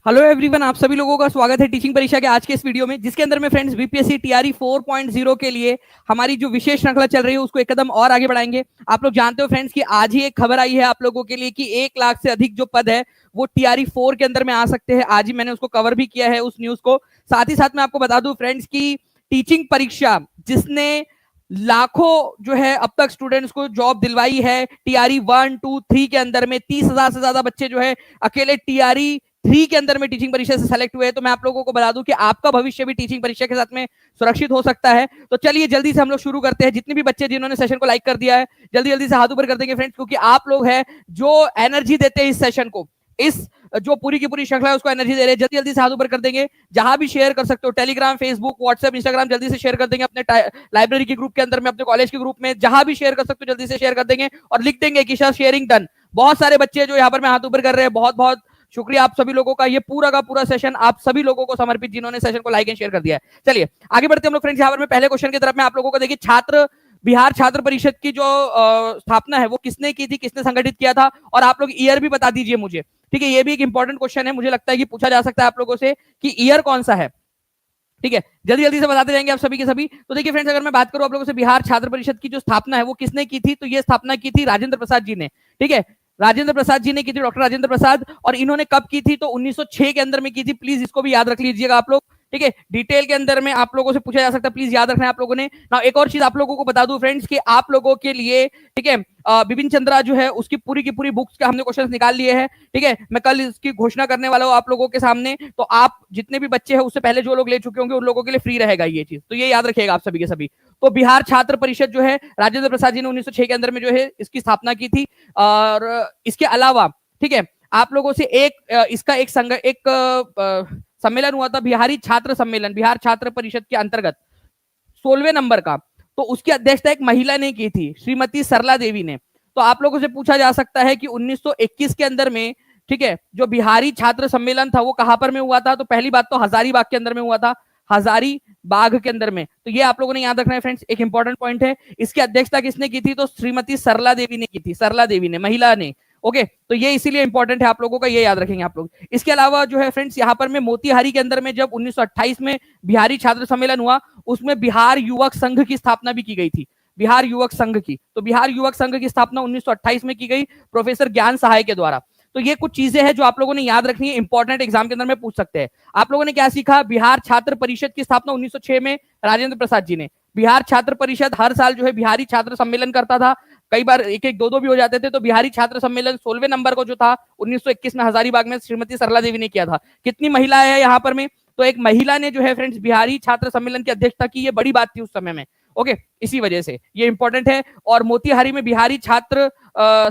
Hello everyone, आप सभी लोगों का स्वागत है टीचिंग परीक्षा के आज के इस वीडियो में, जिसके अंदर में फ्रेंड्स बीपीएससी टीआरई 4.0 के लिए हमारी जो विशेष श्रृंखला चल रही है उसको एक कदम और आगे बढ़ाएंगे। आप लोग जानते हो फ्रेंड्स कि आज ही एक खबर आई है आप लोगों के लिए कि 1 लाख से अधिक जो पद है वो टीआरई 4 के अंदर में आ सकते हैं। आज ही मैंने उसको कवर भी किया है उस न्यूज को। साथ ही साथ मैं आपको बता दूं फ्रेंड्स की टीचिंग परीक्षा जिसने लाखों जो है अब तक स्टूडेंट्स को जॉब दिलवाई है, टीआरई 1, 2, 3 के अंदर में 30,000 से ज्यादा बच्चे जो है अकेले टीआरई 3 के अंदर में टीचिंग परीक्षा से सेलेक्ट हुए। तो मैं आप लोगों को बता दूं कि आपका भविष्य भी टीचिंग परीक्षा के साथ में सुरक्षित हो सकता है। तो चलिए जल्दी से हम लोग शुरू करते हैं। जितने भी बच्चे जिन्होंने सेशन को लाइक कर दिया है जल्दी जल्दी से हाथ ऊपर कर देंगे फ्रेंड्स, क्योंकि आप लोग हैं जो एनर्जी देते हैं इस सेशन को, इस जो पूरी की पूरी श्रृंखला है उसको एनर्जी दे रहे हैं। जल्दी जल्दी से हाथ ऊपर कर देंगे। जहां भी शेयर कर सकते हो, टेलीग्राम, फेसबुक, व्हाट्सएप, इंस्टाग्राम, जल्दी से शेयर कर देंगे। अपने लाइब्रेरी के ग्रुप के अंदर में, अपने कॉलेज के ग्रुप में, जहां भी शेयर कर सकते हो जल्दी से शेयर कर देंगे और लिख देंगे कि सर शेयरिंग डन। बहुत सारे बच्चे जो यहाँ पर मैं हाथ ऊपर कर रहे हैं, बहुत बहुत शुक्रिया आप सभी लोगों का। ये पूरा का पूरा सेशन आप सभी लोगों को समर्पित जिन्होंने सेशन को लाइक एंड शेयर कर दिया है। चलिए आगे बढ़ते हम लोग फ्रेंड्स। यहाँ पर मैं पहले क्वेश्चन की तरफ में आप लोगों को देखिए, बिहार छात्र परिषद की जो स्थापना है वो किसने की थी, किसने संगठित किया था, और आप लोग ईयर भी बता दीजिए मुझे। ठीक है, ये भी एक इंपॉर्टेंट क्वेश्चन है, मुझे लगता है कि पूछा जा सकता है आप लोगों से कि ईयर कौन सा है। ठीक है, जल्दी जल्दी से बताते जाएंगे आप सभी के सभी। तो देखिए फ्रेंड्स, अगर मैं बात करूं आप लोगों से बिहार छात्र परिषद की जो स्थापना है वो किसने की थी, तो ये स्थापना की थी राजेंद्र प्रसाद जी ने। ठीक है, राजेंद्र प्रसाद जी ने की थी, डॉक्टर राजेंद्र प्रसाद। और इन्होंने कब की थी, तो 1906 के अंदर में की थी। प्लीज इसको भी याद रख लीजिएगा आप लोग। ठीक है, डिटेल के अंदर में आप लोगों से पूछा जा सकता है, प्लीज याद रखना है आप लोगों ने ना। एक और चीज आप लोगों को बता दूं फ्रेंड्स कि आप लोगों के लिए, ठीक है, बिपिन चंद्रा जो है उसकी पूरी की पूरी बुक्स का हमने क्वेश्चंस निकाल लिए हैं। ठीक है, मैं कल इसकी घोषणा करने वाला हूं आप लोगों के सामने। तो आप जितने भी बच्चे हैं उससे पहले जो लोग ले चुके होंगे उन लोगों के लिए फ्री रहेगा ये चीज, तो ये याद रखिएगा आप सभी के सभी। तो बिहार छात्र परिषद जो है राजेंद्र प्रसाद जी ने 1906 के अंदर में जो है इसकी स्थापना की थी। और इसके अलावा, ठीक है, आप लोगों से इसका एक सम्मेलन हुआ था, बिहारी छात्र सम्मेलन, बिहार छात्र परिषद के अंतर्गत 16वें नंबर का। तो उसकी अध्यक्षता एक महिला ने की थी, श्रीमती सरला देवी ने। तो आप लोगों से पूछा जा सकता है कि 1921 के अंदर में, ठीक है, जो बिहारी छात्र सम्मेलन था वो कहां पर में हुआ था, तो पहली बात तो हजारीबाग के अंदर में हुआ था, हजारीबाग के अंदर में। तो ये आप लोगों ने याद रखना है फ्रेंड्स, एक इंपॉर्टेंट पॉइंट है। इसकी अध्यक्षता किसने की थी, तो श्रीमती सरला देवी ने की थी, सरला देवी ने, महिला ने। ओके, तो ये इसीलिए इंपॉर्टेंट है आप लोगों का, ये याद रखेंगे आप लोग। इसके अलावा जो है फ्रेंड्स, यहाँ पर में मोतिहारी के अंदर में जब 1928 में बिहारी छात्र सम्मेलन हुआ, उसमें बिहार युवक संघ की स्थापना भी की गई थी, बिहार युवक संघ की। तो बिहार युवक संघ की स्थापना 1928 में की गई प्रोफेसर ज्ञान सहाय के द्वारा। तो ये कुछ चीजें हैं जो आप लोगों ने याद रखनी है, इंपॉर्टेंट एग्जाम के अंदर में पूछ सकते हैं। आप लोगों ने क्या सीखा, बिहार छात्र परिषद की स्थापना 1906 में राजेंद्र प्रसाद जी ने। बिहार छात्र परिषद हर साल जो है बिहारी छात्र सम्मेलन करता था, कई बार एक एक दो दो भी हो जाते थे। तो बिहारी छात्र सम्मेलन 16वें नंबर को जो था 1921 में हजारीबाग में श्रीमती सरला देवी ने किया था। कितनी महिलाएं हैं यहाँ पर में, तो एक महिला ने जो है फ्रेंड्स बिहारी छात्र सम्मेलन की अध्यक्षता की, ये बड़ी बात थी उस समय में। ओके, इसी वजह से ये इंपॉर्टेंट है। और मोतिहारी में बिहारी छात्र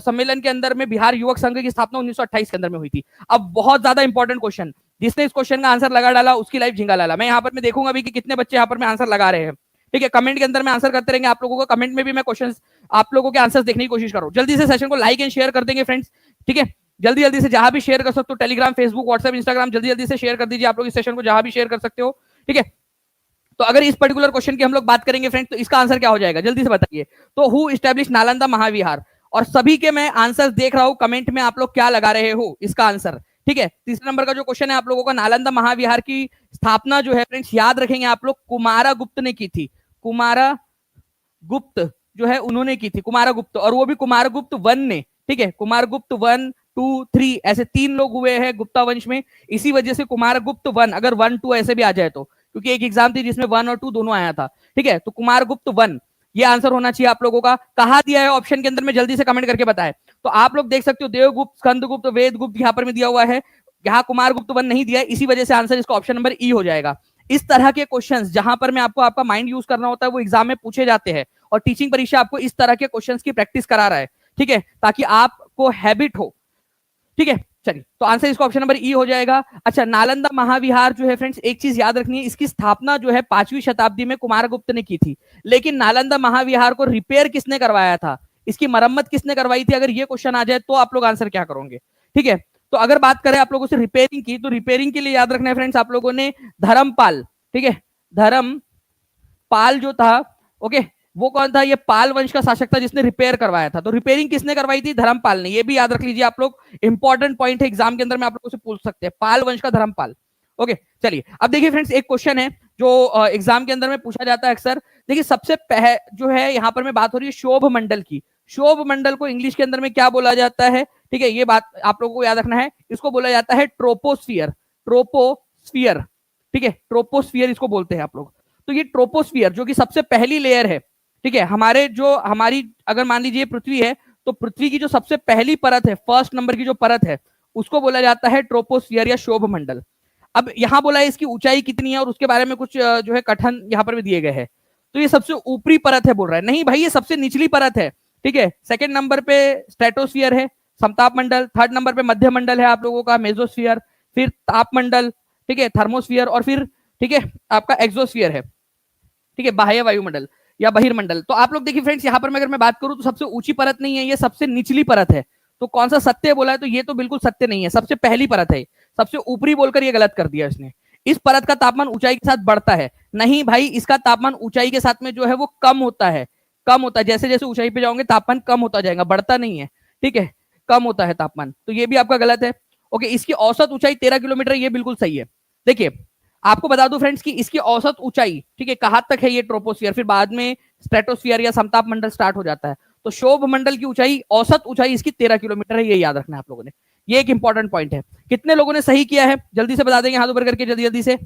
सम्मेलन के अंदर में बिहार युवक संघ की स्थापना 1928 के अंदर में हुई थी। अब बहुत ज्यादा इंपॉर्टेंट क्वेश्चन, जिसने इस क्वेश्चन का आंसर लगा डाला उसकी लाइफ झिंगा लाला। मैं यहाँ पर मैं देखूंगा भी कि कितने बच्चे यहाँ पर में आंसर लगा रहे हैं। ठीक है, कमेंट के अंदर में आंसर करते रहेंगे आप लोगों को, कमेंट में भी मैं क्वेश्चन आप लोगों के आंसर्स देखने की कोशिश करूँ। जल्दी से सेशन को लाइक एंड शेयर कर देंगे फ्रेंड्स। ठीक है, जल्दी जल्दी से जहां भी शेयर कर सकते हो, टेलीग्राम, फेसबुक, व्हाट्सएप, इंस्टाग्राम, जल्दी जल्दी से शेयर कर दीजिए आप लोग इस सेशन को, जहां भी शेयर कर सकते हो। ठीक है, तो अगर इस पर्टिकुलर क्वेश्चन की हम लोग बात करेंगे फ्रेंड्स, तो इसका आंसर क्या हो जाएगा, जल्दी से बताइए। तो हु इस्टेब्लिश नालंदा महाविहार, और सभी के मैं आंसर देख रहा हूं, कमेंट में आप लोग क्या लगा रहे हो इसका आंसर। ठीक है, तीसरे नंबर का जो क्वेश्चन है आप लोगों का, नालंदा महाविहार की स्थापना जो है फ्रेंड्स याद रखेंगे आप लोग, कुमारा गुप्त ने की थी। कुमारा गुप्त जो है उन्होंने की थी, कुमारा गुप्त, और वो भी कुमार गुप्त वन ने। ठीक है, कुमार गुप्त 1, 2, 3 ऐसे 3 लोग हुए हैं गुप्ता वंश में, इसी वजह से कुमार गुप्त 1, अगर 1, 2 ऐसे भी आ जाए तो, क्योंकि एक एग्जाम थी जिसमें 1 और 2 दोनों आया था। ठीक है, तो कुमार गुप्त 1 ये आंसर होना चाहिए आप लोगों का। कहा दिया है ऑप्शन के अंदर में, जल्दी से कमेंट करके बताएं। तो आप लोग देख सकते हो देवगुप्त, स्कंदगुप्त, वेदगुप्त यहाँ पर में दिया हुआ है, यहाँ कुमार गुप्त 1 नहीं दिया है, इसी वजह से आंसर इसका ऑप्शन नंबर ई हो जाएगा। इस तरह के क्वेश्चंस जहां पर में आपको आपका माइंड यूज करना होता है वो एग्जाम में पूछे जाते हैं, और टीचिंग परीक्षा आपको इस तरह के क्वेश्चंस की प्रैक्टिस करा रहा है। ठीक है, ताकि आपको हैबिट हो। ठीक है, चलिए, तो आंसर इसका ऑप्शन नंबर ई हो जाएगा। अच्छा, नालंदा महाविहार जो है फ्रेंड्स, एक चीज याद रखनी है, इसकी स्थापना जो है 5वीं शताब्दी में कुमारगुप्त ने की थी, लेकिन नालंदा महाविहार को रिपेयर किसने करवाया था, इसकी मरम्मत किसने करवाई थी, अगर ये क्वेश्चन आ जाए तो आप लोग आंसर क्या करोगे। ठीक है, तो अगर बात करें आप लोगों से रिपेयरिंग की, तो रिपेयरिंग के लिए याद रखना है फ्रेंड्स आप लोगों ने धर्मपाल। ठीक है, धर्मपाल जो था, ओके, वो कौन था? ये पाल वंश का शासक था जिसने रिपेयर करवाया था। तो रिपेयरिंग किसने करवाई थी? धर्मपाल ने। ये भी याद रख लीजिए आप लोग, इंपॉर्टेंट पॉइंट है, एग्जाम के अंदर में आप लोगों से पूछ सकते हैं, पाल वंश का धर्मपाल। ओके चलिए, अब देखिए फ्रेंड्स, एक क्वेश्चन है जो एग्जाम के अंदर में पूछा जाता है अक्सर। देखिए सबसे जो है यहाँ पर में बात हो रही है शोभ मंडल की। शोभ मंडल को इंग्लिश के अंदर में क्या बोला जाता है? ठीक है, ये बात आप लोगों को याद रखना है। इसको बोला जाता है ट्रोपोस्फियर। ट्रोपोस्फियर, ठीक है, ट्रोपोस्फियर इसको बोलते हैं आप लोग। तो ये ट्रोपोस्फियर जो कि सबसे पहली लेयर है, ठीक है, हमारी अगर मान लीजिए पृथ्वी है, तो पृथ्वी की जो सबसे पहली परत है, फर्स्ट नंबर की जो परत है, उसको बोला जाता है ट्रोपोस्फियर या शोभ मंडल। अब यहां बोला है इसकी ऊंचाई कितनी है और उसके बारे में कुछ जो है कथन यहाँ पर भी दिए गए हैं। तो ये सबसे ऊपरी परत है बोल रहा है, नहीं भाई ये सबसे निचली परत है। ठीक है, सेकंड नंबर पे स्ट्रेटोस्फियर है, समताप मंडल। थर्ड नंबर पे मध्य मंडल है आप लोगों का, मेसोस्फियर। फिर ताप मंडल, ठीक है, थर्मोस्फियर। और फिर ठीक है आपका एक्सोस्फियर है, ठीक है, बाह्य वायुमंडल या बहिर्मंडल। तो आप लोग देखिए फ्रेंड्स, यहाँ पर मैं अगर मैं बात करूं तो सबसे ऊंची परत नहीं है, ये सबसे निचली परत है। तो कौन सा सत्य बोला है? तो ये तो बिल्कुल सत्य नहीं है, सबसे पहली परत है। सबसे ऊपरी बोलकर ये गलत कर दिया इसने। इस परत का तापमान ऊंचाई के साथ बढ़ता है, नहीं भाई, इसका तापमान ऊंचाई के साथ में जो है वो कम होता है। कम होता है, जैसे जैसे ऊंचाई पे जाओगे तापमान कम होता जाएगा, बढ़ता नहीं है। ठीक है, कम होता है तापमान, तो ये भी आपका गलत है। ओके, इसकी औसत ऊंचाई 13 किलोमीटर, ये बिल्कुल सही है। देखिए आपको बता दूं फ्रेंड्स कि इसकी औसत ऊंचाई, ठीक है, कहां तक है? ये ट्रोपोस्फियर, फिर बाद में स्ट्रेटोस्फियर या समताप मंडल स्टार्ट हो जाता है। तो शोभ मंडल की ऊंचाई, औसत ऊंचाई इसकी 13 किलोमीटर है, ये याद रखना है आप लोगों ने। ये एक इंपॉर्टेंट पॉइंट है। कितने लोगों ने सही किया है जल्दी से बता देंगे हाथ ऊपर करके, जल्दी जल्दी से।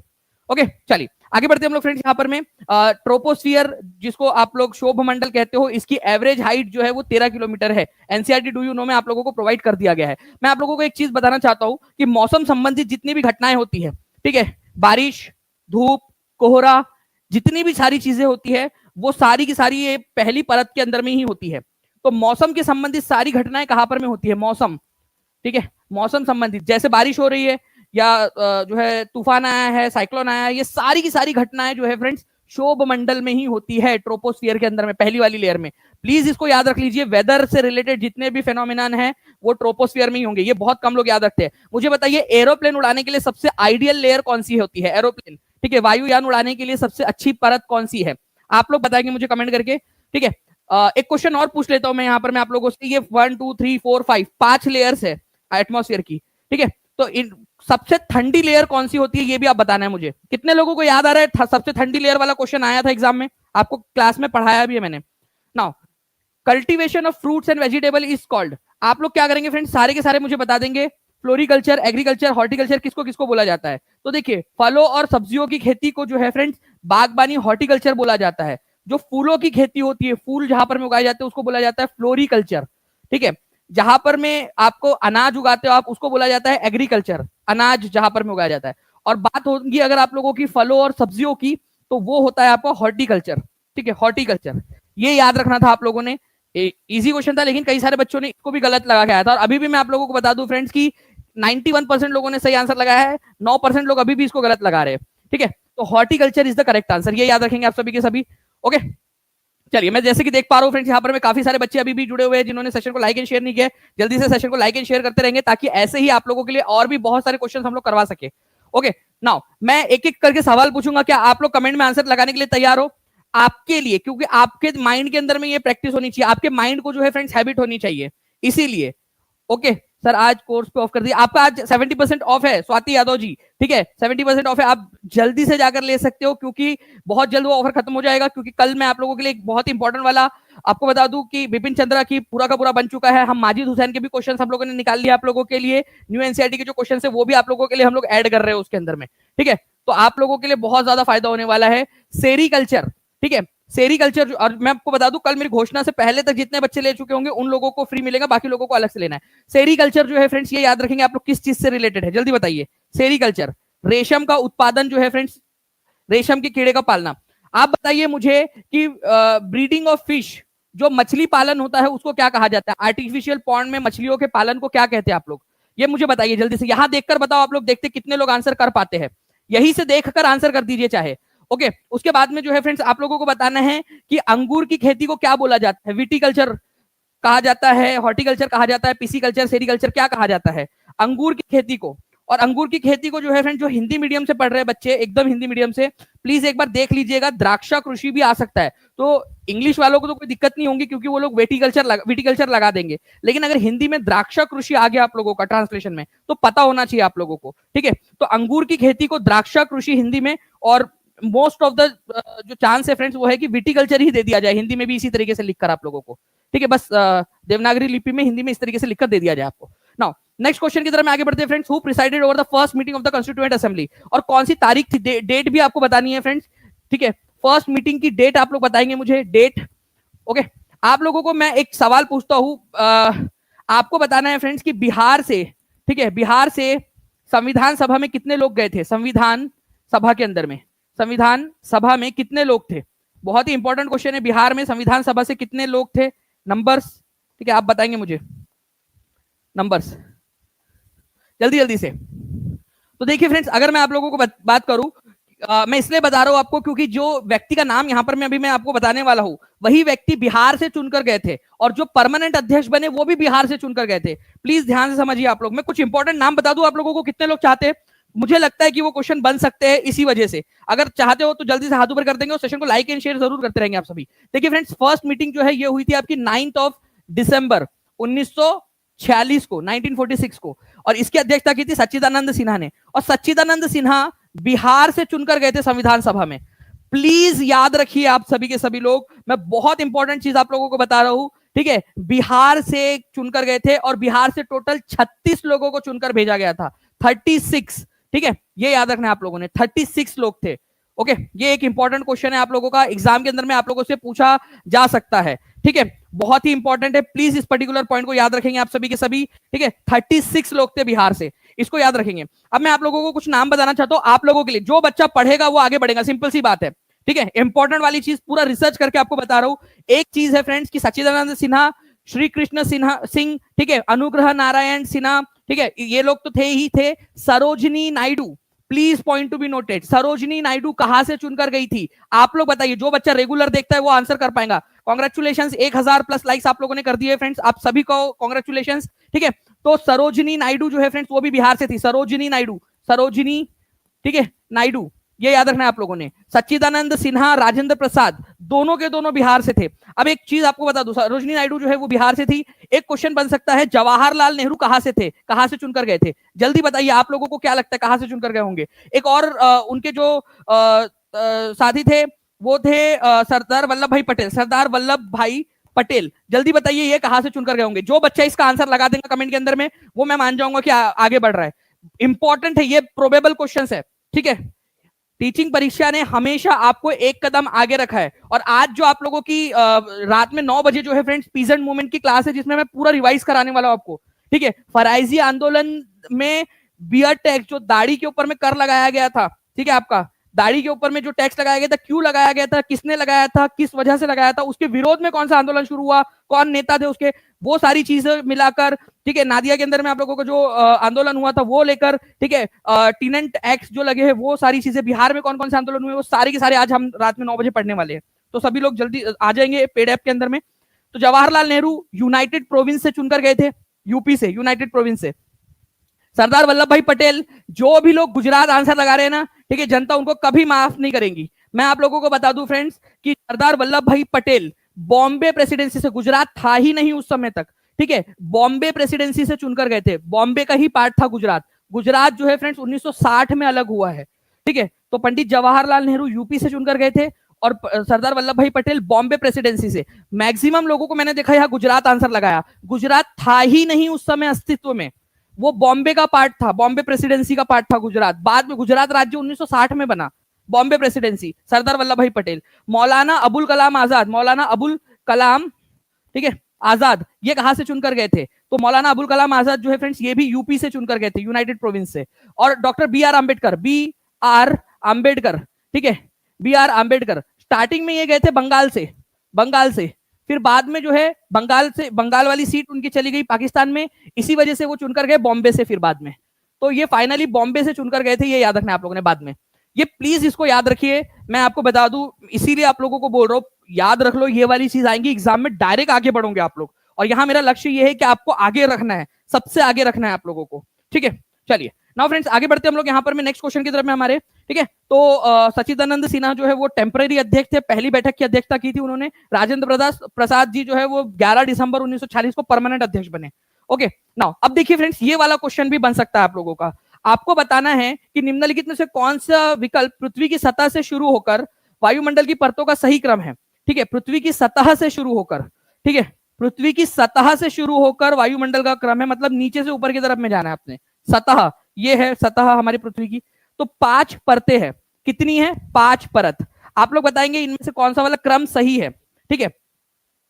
ओके चलिए आगे बढ़ते हैं हम लोग फ्रेंड्स। यहाँ पर में ट्रोपोस्फियर जिसको आप लोग शोभ मंडल कहते हो, इसकी एवरेज हाइट जो है वो 13 किलोमीटर है। एनसीईआरटी डू यू नो में आप लोगों को प्रोवाइड कर दिया गया है। मैं आप लोगों को एक चीज बताना चाहता हूं कि मौसम संबंधित जितनी भी घटनाएं होती है, ठीक है, बारिश, धूप, कोहरा, जितनी भी सारी चीजें होती है, वो सारी की सारी ये पहली परत के अंदर में ही होती है। तो मौसम के संबंधित सारी घटनाएं कहां पर में होती है? मौसम, ठीक है, मौसम संबंधित, जैसे बारिश हो रही है या जो है तूफान आया है, साइक्लोन आया है, ये सारी की सारी घटनाएं जो है फ्रेंड्स शोभ मंडल में ही होती है, ट्रोपोस्फियर के अंदर में, पहली वाली लेयर में। प्लीज इसको याद रख लीजिए, वेदर से रिलेटेड जितने भी फेनोमेनन है वो ट्रोपोस्फियर में ही होंगे। ये बहुत कम लोग याद रखते हैं। मुझे बताइए एरोप्लेन उड़ाने के लिए सबसे आइडियल लेयर कौन सी होती है? एरोप्लेन, ठीक है, वायुयान उड़ाने के लिए सबसे अच्छी परत कौन सी है? आप लोग बताएंगे मुझे कमेंट करके। ठीक है, एक क्वेश्चन और पूछ लेता हूं मैं यहाँ पर मैं आप लोगों से। ये 1 2 3 4 5 5 लेयर्स है एटमॉस्फेयर की, ठीक है। तो सबसे ठंडी लेयर कौन सी होती है ये भी आप बताना है मुझे। कितने लोगों को याद आ रहा है सबसे ठंडी लेयर वाला क्वेश्चन आया था एग्जाम में, आपको क्लास में पढ़ाया भी है मैंने। Now cultivation of fruits and vegetable is called, आप लोग क्या करेंगे फ्रेंड्स, सारे के सारे मुझे बता देंगे। फ्लोरिकल्चर, एग्रीकल्चर, हॉर्टिकल्चर, किसको किसको बोला जाता है? तो देखिए फलों और सब्जियों की खेती को जो है फ्रेंड्स बागबानी, हॉर्टिकल्चर बोला जाता है। जो फूलों की खेती होती है, फूल जहां पर में उगाए जाते हैं, उसको बोला जाता है फ्लोरिकल्चर। ठीक है, जहां पर में आपको अनाज उगाते हो आप, उसको बोला जाता है एग्रीकल्चर, अनाज जहां पर में उगाया जाता है। और बात होगी अगर आप लोगों की फलों और सब्जियों की, तो वो होता है आपका हॉर्टिकल्चर। ठीक है, हॉर्टिकल्चर, ये याद रखना था आप लोगों ने। इजी क्वेश्चन था, लेकिन कई सारे बच्चों ने इसको भी गलत लगा के आया था। और अभी भी मैं आप लोगों को बता दूं फ्रेंड्स की 91% लोगों ने सही आंसर लगाया है, 9% लोग अभी भी इसको गलत लगा रहे हैं। ठीक है, तो horticulture is the correct answer, ये याद रखेंगे आप सभी के सभी। ओके चलिए, मैं जैसे कि देख पा रहा हूँ फ्रेंड्स, यहाँ पर मैं काफी सारे बच्चे अभी भी जुड़े हुए हैं जिन्होंने सेशन को लाइक एंड शेयर नहीं किया। जल्दी से सेशन को लाइक एंड शेयर करते रहेंगे, ताकि ऐसे ही आप लोगों के लिए और भी बहुत सारे क्वेश्चन हम लोग करवा सके। ओके नाउ मैं एक एक करके सवाल पूछूंगा, क्या आप लोग कमेंट में आंसर लगाने के लिए तैयार हो? आपके लिए, क्योंकि आपके माइंड के अंदर में ये प्रैक्टिस होनी चाहिए, आपके माइंड को जो है फ्रेंड्स हैबिट होनी चाहिए, इसीलिए। ओके सर, आज कोर्स पे ऑफ कर दिया आपका, आज 70% ऑफ है स्वाति यादव जी, ठीक है, 70% ऑफ है, आप जल्दी से जाकर ले सकते हो, क्योंकि बहुत जल्द वो ऑफर खत्म हो जाएगा। क्योंकि कल मैं आप लोगों के लिए एक बहुत इंपॉर्टेंट वाला आपको बता दूं कि बिपिन चंद्रा की पूरा का पूरा बन चुका है। हम माजिद हुसैन के भी क्वेश्चन हम लोगों ने निकाल लिया आप लोगों के लिए। न्यू एनसीईआरटी के जो क्वेश्चन है वो भी आप लोगों के लिए हम लोग ऐड कर रहे हैं उसके अंदर में। ठीक है, तो आप लोगों के लिए बहुत ज्यादा फायदा होने वाला है। सेरीकल्चर, ठीक है, सेरीकल्चर, और मैं आपको बता दूं कल मेरी घोषणा से पहले तक जितने बच्चे ले चुके होंगे उन लोगों को फ्री मिलेगा, बाकी लोगों को अलग से लेना है। सेरीकल्चर जो है फ्रेंड्स, ये याद रखेंगे आप लोग, किस चीज से रिलेटेड है जल्दी बताइए? सेरीकल्चर, रेशम का उत्पादन जो है फ्रेंड्स, रेशम के कीड़े का पालना। आप बताइए मुझे कि ब्रीडिंग ऑफ फिश, जो मछली पालन होता है उसको क्या कहा जाता है? आर्टिफिशियल पॉन्ड में मछलियों के पालन को क्या कहते हैं आप लोग? ये मुझे बताइए जल्दी से, यहां देखकर बताओ आप लोग, देखते कितने लोग आंसर कर पाते हैं। यही से देखकर आंसर कर दीजिए चाहे। ओके उसके बाद में जो है फ्रेंड्स आप लोगों को बताना है कि अंगूर की खेती को क्या बोला जाता है? विटीकल्चर कहा जाता है, हॉर्टिकल्चर कहा जाता है, पिसीकल्चर, सेरीकल्चर, क्या कहा जाता है अंगूर की खेती को? और अंगूर की खेती को जो है फ्रेंड, जो हिंदी मीडियम से पढ़ रहे हैं बच्चे, एकदम हिंदी मीडियम से, प्लीज एक बार देख लीजिएगा, द्राक्षा कृषि भी आ सकता है। तो इंग्लिश वालों को तो कोई दिक्कत नहीं होगी क्योंकि वो लोग विटिकल्चर लगा देंगे, लेकिन अगर हिंदी में द्राक्षा कृषि आ गया आप लोगों का ट्रांसलेशन में, तो पता होना चाहिए आप लोगों को, ठीक है। तो अंगूर की खेती को द्राक्षा कृषि हिंदी में, और मोस्ट ऑफ द जो चांस है फ्रेंड्स वो है कि विटिकल्चर ही दे दिया जाए हिंदी में भी इसी तरीके से लिखकर आप लोगों को, ठीक है। बस देवनागरी लिपि में हिंदी में इस तरीके से लिखकर दे दिया जाए आपको। नाउ नेक्स्ट क्वेश्चन की तरफ में आगे बढ़ते हैं friends. Who presided over the first meeting of the constituent assembly, और कौन सी तारीख थी, डेट भी आपको बतानी है फ्रेंड्स, ठीक है। फर्स्ट मीटिंग की डेट आप लोग बताएंगे मुझे, डेट, ओके। आप लोगों को मैं एक सवाल पूछता हूं, आपको बताना है फ्रेंड्स कि बिहार से, ठीक है, बिहार से संविधान सभा में कितने लोग गए थे, संविधान सभा के अंदर में, संविधान सभा में कितने लोग थे। बहुत ही इंपॉर्टेंट क्वेश्चन है, बिहार में संविधान सभा से कितने लोग थे, नंबर्स, ठीक है, आप बताएंगे मुझे नंबर्स जल्दी जल्दी से। तो देखिए फ्रेंड्स, अगर मैं आप लोगों को बात करूं, मैं इसलिए बता रहा हूं आपको क्योंकि जो व्यक्ति का नाम यहां पर मैं आपको बताने वाला हूं, वही व्यक्ति बिहार से चुनकर गए थे, और जो परमानेंट अध्यक्ष बने वो भी बिहार से चुनकर गए थे। प्लीज ध्यान से समझिए आप लोग। मैं कुछ इंपॉर्टेंट नाम बता दूं आप लोगों को, कितने लोग चाहते हैं, मुझे लगता है कि वो क्वेश्चन बन सकते हैं इसी वजह से। अगर चाहते हो तो जल्दी से हाथ ऊपर कर देंगे और सेशन को लाइक एंड शेयर जरूर करते रहेंगे आप सभी। देखिए फ्रेंड्स, फर्स्ट मीटिंग जो है ये हुई थी आपकी 9 दिसंबर 1946 को, 1946 को, और इसकी अध्यक्षता की थी सच्चिदानंद सिन्हा ने, और सच्चिदानंद सिन्हा बिहार से चुनकर गए थे संविधान सभा में। प्लीज याद रखिए आप सभी के सभी लोग, मैं बहुत इंपॉर्टेंट चीज आप लोगों को बता रहा हूं, ठीक है। बिहार से चुनकर गए थे और बिहार से टोटल 36 लोगों को चुनकर भेजा गया था, 36, ठीक है, ये याद रखना है आप लोगों ने, 36 लोग थे, ओके। ये एक इंपॉर्टेंट क्वेश्चन है आप लोगों का, एग्जाम के अंदर में आप लोगों से पूछा जा सकता है, ठीक है, बहुत ही इंपॉर्टेंट है। प्लीज इस पर्टिकुलर पॉइंट को याद रखेंगे आप सभी के सभी, ठीक है। 36 लोग थे बिहार से, इसको याद रखेंगे। अब मैं आप लोगों को कुछ नाम बताना चाहता हूं आप लोगों के लिए, जो बच्चा पढ़ेगा वो आगे बढ़ेगा, सिंपल सी बात है, ठीक है। इंपॉर्टेंट वाली चीज पूरा रिसर्च करके आपको बता रहा हूं। एक चीज है फ्रेंड्स कि सच्चिदानंद सिन्हा, श्री कृष्ण सिंह, ठीक है, अनुग्रह नारायण सिन्हा, ठीक है, ये लोग तो थे ही थे। Sarojini Naidu, please point to be noted, Sarojini Naidu कहां से चुनकर गई थी, आप लोग बताइए। जो बच्चा रेगुलर देखता है वो आंसर कर पाएगा। कॉन्ग्रेचुलेशन, 1000 प्लस लाइक्स आप लोगों ने कर दिए फ्रेंड्स, आप सभी को कॉन्ग्रेचुलेशन, ठीक है। तो सरोजिनी नायडू जो है फ्रेंड्स वो भी बिहार से थी, सरोजिनी नायडू, सरोजिनी, ठीक है, नायडू, ये याद रखना है आप लोगों ने। सच्चिदानंद सिन्हा, राजेंद्र प्रसाद, दोनों के दोनों बिहार से थे। अब एक चीज आपको बता दूं, सरोजिनी नायडू जो है वो बिहार से थी। एक क्वेश्चन बन सकता है, जवाहरलाल नेहरू कहां से थे, कहां से चुनकर गए थे, जल्दी बताइए आप लोगों को क्या लगता है कहां से चुनकर गए होंगे। एक और उनके जो साथी थे वो थे सरदार वल्लभ भाई पटेल, सरदार वल्लभ भाई पटेल, जल्दी बताइए ये कहां से चुनकर गए होंगे। जो बच्चा इसका आंसर लगा देगा कमेंट के अंदर में, वो मैं मान जाऊंगा कि आगे बढ़ रहा है। इंपॉर्टेंट है, ये प्रोबेबल क्वेश्चन है, ठीक है। टीचिंग परीक्षा ने हमेशा आपको एक कदम आगे रखा है, और आज जो आप लोगों की रात में 9 बजे जो है फ्रेंड्स पीजेंट मूवमेंट की क्लास है, जिसमें मैं पूरा रिवाइज कराने वाला हूं आपको, ठीक है। फराइजी आंदोलन में बियर्ड टैक्स, जो दाढ़ी के ऊपर में कर लगाया गया था, ठीक है, आपका दाढ़ी के ऊपर में जो टैक्स लगाया गया था, क्यों लगाया गया था, किसने लगाया था, किस वजह से लगाया था, उसके विरोध में कौन सा आंदोलन शुरू हुआ, कौन नेता थे उसके, वो सारी चीजें मिलाकर, ठीक है। नादिया के अंदर में आप लोगों को जो आंदोलन हुआ था वो लेकर, ठीक है, टीनेंट एक्ट जो लगे हैं वो सारी चीजें, बिहार में कौन कौन से आंदोलन हुए वो सारे के सारे आज हम रात में 9 बजे पढ़ने वाले हैं। तो सभी लोग जल्दी आ जाएंगे पेड ऐप के अंदर में। तो जवाहरलाल नेहरू यूनाइटेड प्रोविंस से चुनकर गए थे, यूपी से, यूनाइटेड प्रोविंस से। सरदार वल्लभ भाई पटेल, जो भी लोग गुजरात आंसर लगा रहे हैं ना, ठीक है, जनता उनको कभी माफ नहीं करेंगी। मैं आप लोगों को बता दूं फ्रेंड्स कि सरदार वल्लभ भाई पटेल बॉम्बे प्रेसिडेंसी से, गुजरात था ही नहीं उस समय तक, ठीक है, बॉम्बे प्रेसिडेंसी से चुनकर गए थे, बॉम्बे का ही पार्ट था गुजरात। गुजरात जो है फ्रेंड्स 1960 में अलग हुआ है, ठीक है। तो पंडित जवाहरलाल नेहरू यूपी से चुनकर गए थे, और सरदार वल्लभ भाई पटेल बॉम्बे प्रेसिडेंसी से। मैक्सिमम लोगों को मैंने देखा यहाँ गुजरात आंसर लगाया, गुजरात था ही नहीं उस समय अस्तित्व में, वो बॉम्बे का पार्ट था, बॉम्बे प्रेसिडेंसी का पार्ट था गुजरात। बाद में गुजरात राज्य 1960 में बना, बॉम्बे प्रेसिडेंसी, सरदार वल्लभ भाई पटेल। मौलाना अबुल कलाम आजाद, मौलाना अबुल कलाम, ठीक है, आजाद, ये कहां से चुनकर गए थे, तो मौलाना अबुल कलाम आजाद जो है फ्रेंड्स ये भी यूपी से चुनकर गए थे, यूनाइटेड प्रोविंस से। और डॉक्टर बी आर आंबेडकर, ठीक है, बी आर आंबेडकर स्टार्टिंग में ये गए थे बंगाल से, फिर बाद में जो है बंगाल वाली सीट उनकी चली गई पाकिस्तान में, इसी वजह से वो चुनकर गए बॉम्बे से फिर बाद में। तो ये फाइनली बॉम्बे से चुनकर गए थे, ये याद रखना आप लोगों ने बाद में, ये प्लीज इसको याद रखिए। मैं आपको बता दूं, इसीलिए आप लोगों को बोल रहा हूं, याद रख लो, ये वाली चीज आएंगी एग्जाम में, डायरेक्ट आगे बढ़ोगे आप लोग। और यहां मेरा लक्ष्य ये है कि आपको आगे रखना है, सबसे आगे रखना है आप लोगों को, ठीक है। चलिए नाउ फ्रेंड्स आगे बढ़ते हम लोग यहाँ पर में नेक्स्ट क्वेश्चन की तरफ में हमारे, ठीक है। तो सचिदानंद सिन्हा जो है वो टेम्पररी अध्यक्ष थे, पहली बैठक की अध्यक्षता की थी उन्होंने। राजेंद्र प्रसाद जी जो है वो 11 दिसंबर 1946 को परमानेंट अध्यक्ष बने। ओके, नाउ अब देखिए फ्रेंड्स, ये वाला क्वेश्चन भी बन सकता है आप लोगों का। आपको बताना है कि निम्नलिखित में से कौन सा विकल्प पृथ्वी की सतह से शुरू होकर वायुमंडल की परतों का सही क्रम है। ठीक है, पृथ्वी की सतह से शुरू होकर, ठीक है, पृथ्वी की सतह से शुरू होकर वायुमंडल का क्रम है, मतलब नीचे से ऊपर की तरफ में जाना है आपने। सतह, ये है सतह हमारी पृथ्वी की। तो 5 परतें हैं, कितनी है? 5 परत। आप लोग बताएंगे इनमें से कौन सा वाला क्रम सही है, ठीक है।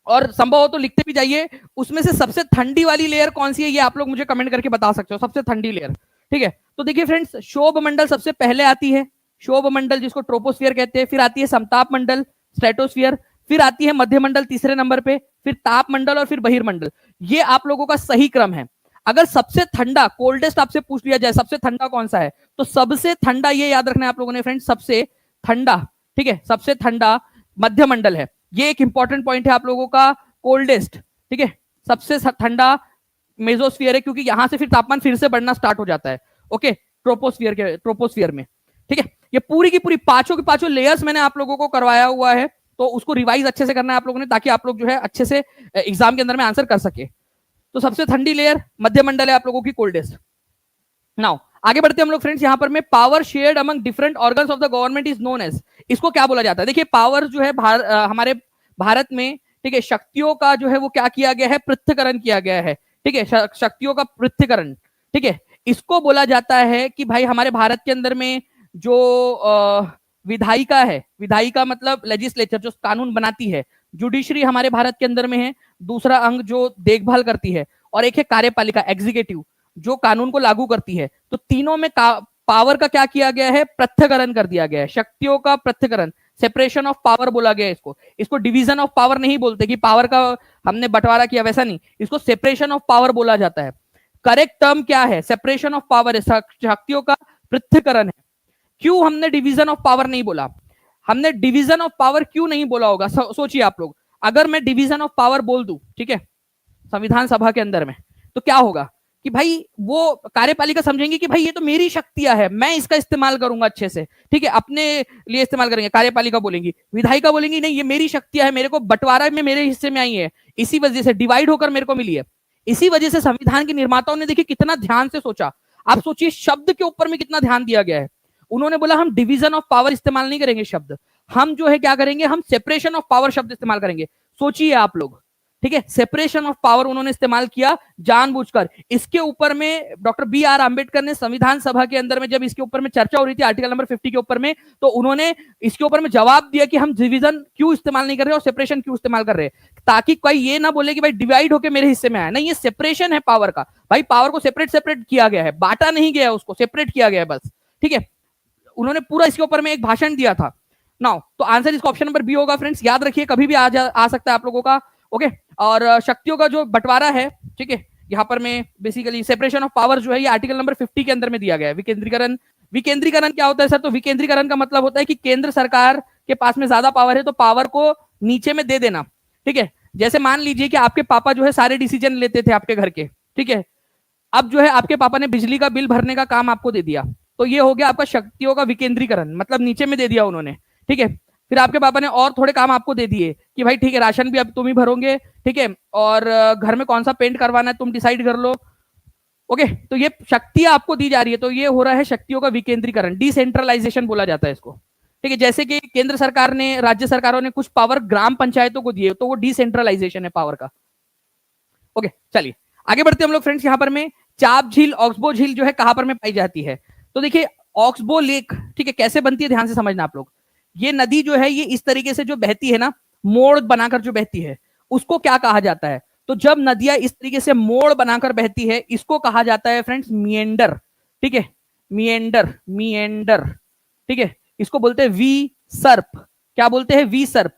और संभव हो तो लिखते भी जाइए, उसमें से सबसे ठंडी वाली लेयर कौन सी है, ये आप लोग मुझे कमेंट करके बता सकते हो, सबसे ठंडी लेयर, ठीक है। तो देखिए फ्रेंड्स, शोभ मंडल सबसे पहले आती है, शोभ मंडल जिसको ट्रोपोस्फियर कहते हैं, फिर आती है समताप मंडल स्ट्रेटोस्फियर, फिर आती है मध्य मंडल तीसरे नंबर पे, फिर ताप मंडल और फिर बहिर्मंडल। ये आप लोगों का सही क्रम है। अगर सबसे ठंडा, कोल्डेस्ट आपसे पूछ लिया जाए सबसे ठंडा कौन सा है, तो सबसे ठंडा, ये याद रखना है आप लोगों ने फ्रेंड्स, सबसे ठंडा, ठीक है, सबसे ठंडा मध्य मंडल है। ये एक इंपॉर्टेंट पॉइंट है आप लोगों का। कोल्डेस्ट, ठीक है, सबसे ठंडा मेसोस्फीयर है, क्योंकि यहां से फिर तापमान फिर से बढ़ना स्टार्ट हो जाता है। ओके, ट्रोपोस्फियर में, ठीक है। ये पूरी की पूरी पांचों की पांचों लेयर्स मैंने आप लोगों को करवाया हुआ है, तो उसको रिवाइज अच्छे से करना है आप लोगों ने, ताकि आप लोग जो है अच्छे से एग्जाम के अंदर में आंसर कर सके। तो सबसे ठंडी लेयर मध्य मंडल है आप लोगों की, कोल्डेस्ट। नाउ आगे बढ़ते हम लोग फ्रेंड्स, यहां पर में power shared among different organs of the government is known as, इसको क्या बोला जाता है? देखिए पावर जो है हमारे भारत में, ठीक है, शक्तियों का जो है वो क्या किया गया है? पृथक्करण किया गया है, ठीक है, शक्तियों का पृथक्करण, ठीक है। इसको बोला जाता है कि भाई हमारे भारत के अंदर में जो विधायिका है, विधायिका मतलब लेजिस्लेचर जो कानून बनाती है, जुडिशरी हमारे भारत के अंदर में है, दूसरा अंग जो देखभाल करती है, और एक है कार्यपालिका एग्जीक्यूटिव जो कानून को लागू करती है। तो तीनों में पावर का क्या किया गया है? पृथक्करण कर दिया गया है, शक्तियों का पृथक्करण, सेपरेशन ऑफ पावर बोला गया है इसको। इसको डिवीजन ऑफ पावर नहीं बोलते कि पावर का हमने बंटवारा किया, वैसा नहीं, इसको सेपरेशन ऑफ पावर बोला जाता है। करेक्ट टर्म क्या है? सेपरेशन ऑफ पावर है, शक्तियों का पृथक्करण है। क्यों हमने डिवीजन ऑफ पावर नहीं बोला? हमने डिवीजन ऑफ पावर क्यों नहीं बोला होगा? सोचिए आप लोग, अगर मैं डिवीजन ऑफ पावर बोल दूं, ठीक है, संविधान सभा के अंदर में, तो क्या होगा कि भाई वो कार्यपालिका समझेंगे कि भाई ये तो मेरी शक्तियां है, मैं इसका इस्तेमाल करूंगा अच्छे से, ठीक है, अपने लिए इस्तेमाल करेंगे। कार्यपालिका बोलेंगी, विधायिका बोलेंगी नहीं ये मेरी शक्तियां है, मेरे को बंटवारा में मेरे हिस्से में आई है, इसी वजह से डिवाइड होकर मेरे को मिली है। इसी वजह से संविधान के निर्माताओं ने देखिए कितना ध्यान से सोचा। आप सोचिए शब्द के ऊपर में कितना ध्यान दिया गया है। उन्होंने बोला हम डिवीजन ऑफ पावर इस्तेमाल नहीं करेंगे शब्द, हम जो है क्या करेंगे, हम सेपरेशन ऑफ पावर शब्द इस्तेमाल करेंगे। सोचिए आप लोग, ठीक है, सेपरेशन ऑफ पावर उन्होंने इस्तेमाल किया जानबूझकर। इसके ऊपर में डॉक्टर बी.आर. आंबेडकर ने संविधान सभा के अंदर में, जब इसके ऊपर में चर्चा हो रही थी आर्टिकल नंबर 50 के ऊपर में, तो उन्होंने इसके ऊपर में जवाब दिया कि हम डिवीजन क्यों इस्तेमाल नहीं कर रहे और सेपरेशन क्यों इस्तेमाल कर रहे हैं, ताकि कोई ये ना बोले कि भाई डिवाइड होकर मेरे हिस्से में आया। नहीं, ये सेपरेशन है पावर का। भाई पावर को सेपरेट सेपरेट किया गया है, बांटा नहीं गया, उसको सेपरेट किया गया है बस, ठीक है। उन्होंने पूरा इसके ऊपर में एक भाषण दिया था। नाउ तो आंसर इसका ऑप्शन नंबर बी होगा फ्रेंड्स, याद रखिए, कभी भी आ सकता है आप लोगों का। ओके, और शक्तियों का जो बंटवारा है, ठीक है, यहाँ पर में बेसिकली सेपरेशन ऑफ पावर जो है ये आर्टिकल नंबर 50 के अंदर में दिया गया है। विकेंद्रीकरण, विकेंद्रीकरण क्या होता है सर? तो विकेंद्रीकरण का मतलब होता है कि केंद्र सरकार के पास में ज्यादा पावर है तो पावर को नीचे में दे देना, ठीक है। जैसे मान लीजिए कि आपके पापा जो है सारे डिसीजन लेते थे आपके घर के, ठीक है, अब जो है आपके पापा ने बिजली का बिल भरने का काम आपको दे दिया, तो ये हो गया आपका शक्तियों का विकेंद्रीकरण, मतलब नीचे में दे दिया उन्होंने, ठीक है। फिर आपके पापा ने और थोड़े काम आपको दे दिए कि भाई ठीक है राशन भी अब तुम ही भरोगे, ठीक है, और घर में कौन सा पेंट करवाना है तुम डिसाइड कर लो। ओके, तो ये शक्तियां आपको दी जा रही है, तो ये हो रहा है शक्तियों का विकेंद्रीकरण, डिसेंट्रलाइजेशन बोला जाता है इसको, ठीक है। जैसे कि केंद्र सरकार ने, राज्य सरकारों ने कुछ पावर ग्राम पंचायतों को दिए, तो वो डिसेंट्रलाइजेशन है पावर का। ओके, चलिए आगे बढ़ते हम लोग फ्रेंड्स। यहाँ पर में चाप झील, ऑक्सबो झील जो है कहां पर में पाई जाती है? तो देखिए ऑक्सबो लेक, ठीक है, कैसे बनती है ध्यान से समझना आप लोग। ये नदी जो है ये इस तरीके से जो बहती है ना, मोड़ बनाकर जो बहती है, उसको क्या कहा जाता है? तो जब नदियां इस तरीके से मोड़ बनाकर बहती है, इसको कहा जाता है फ्रेंड्स मिएंडर, ठीक है, मिएंडर, मिएंडर, ठीक है। इसको बोलते हैं वी सर्प, क्या बोलते हैं? वी सर्प।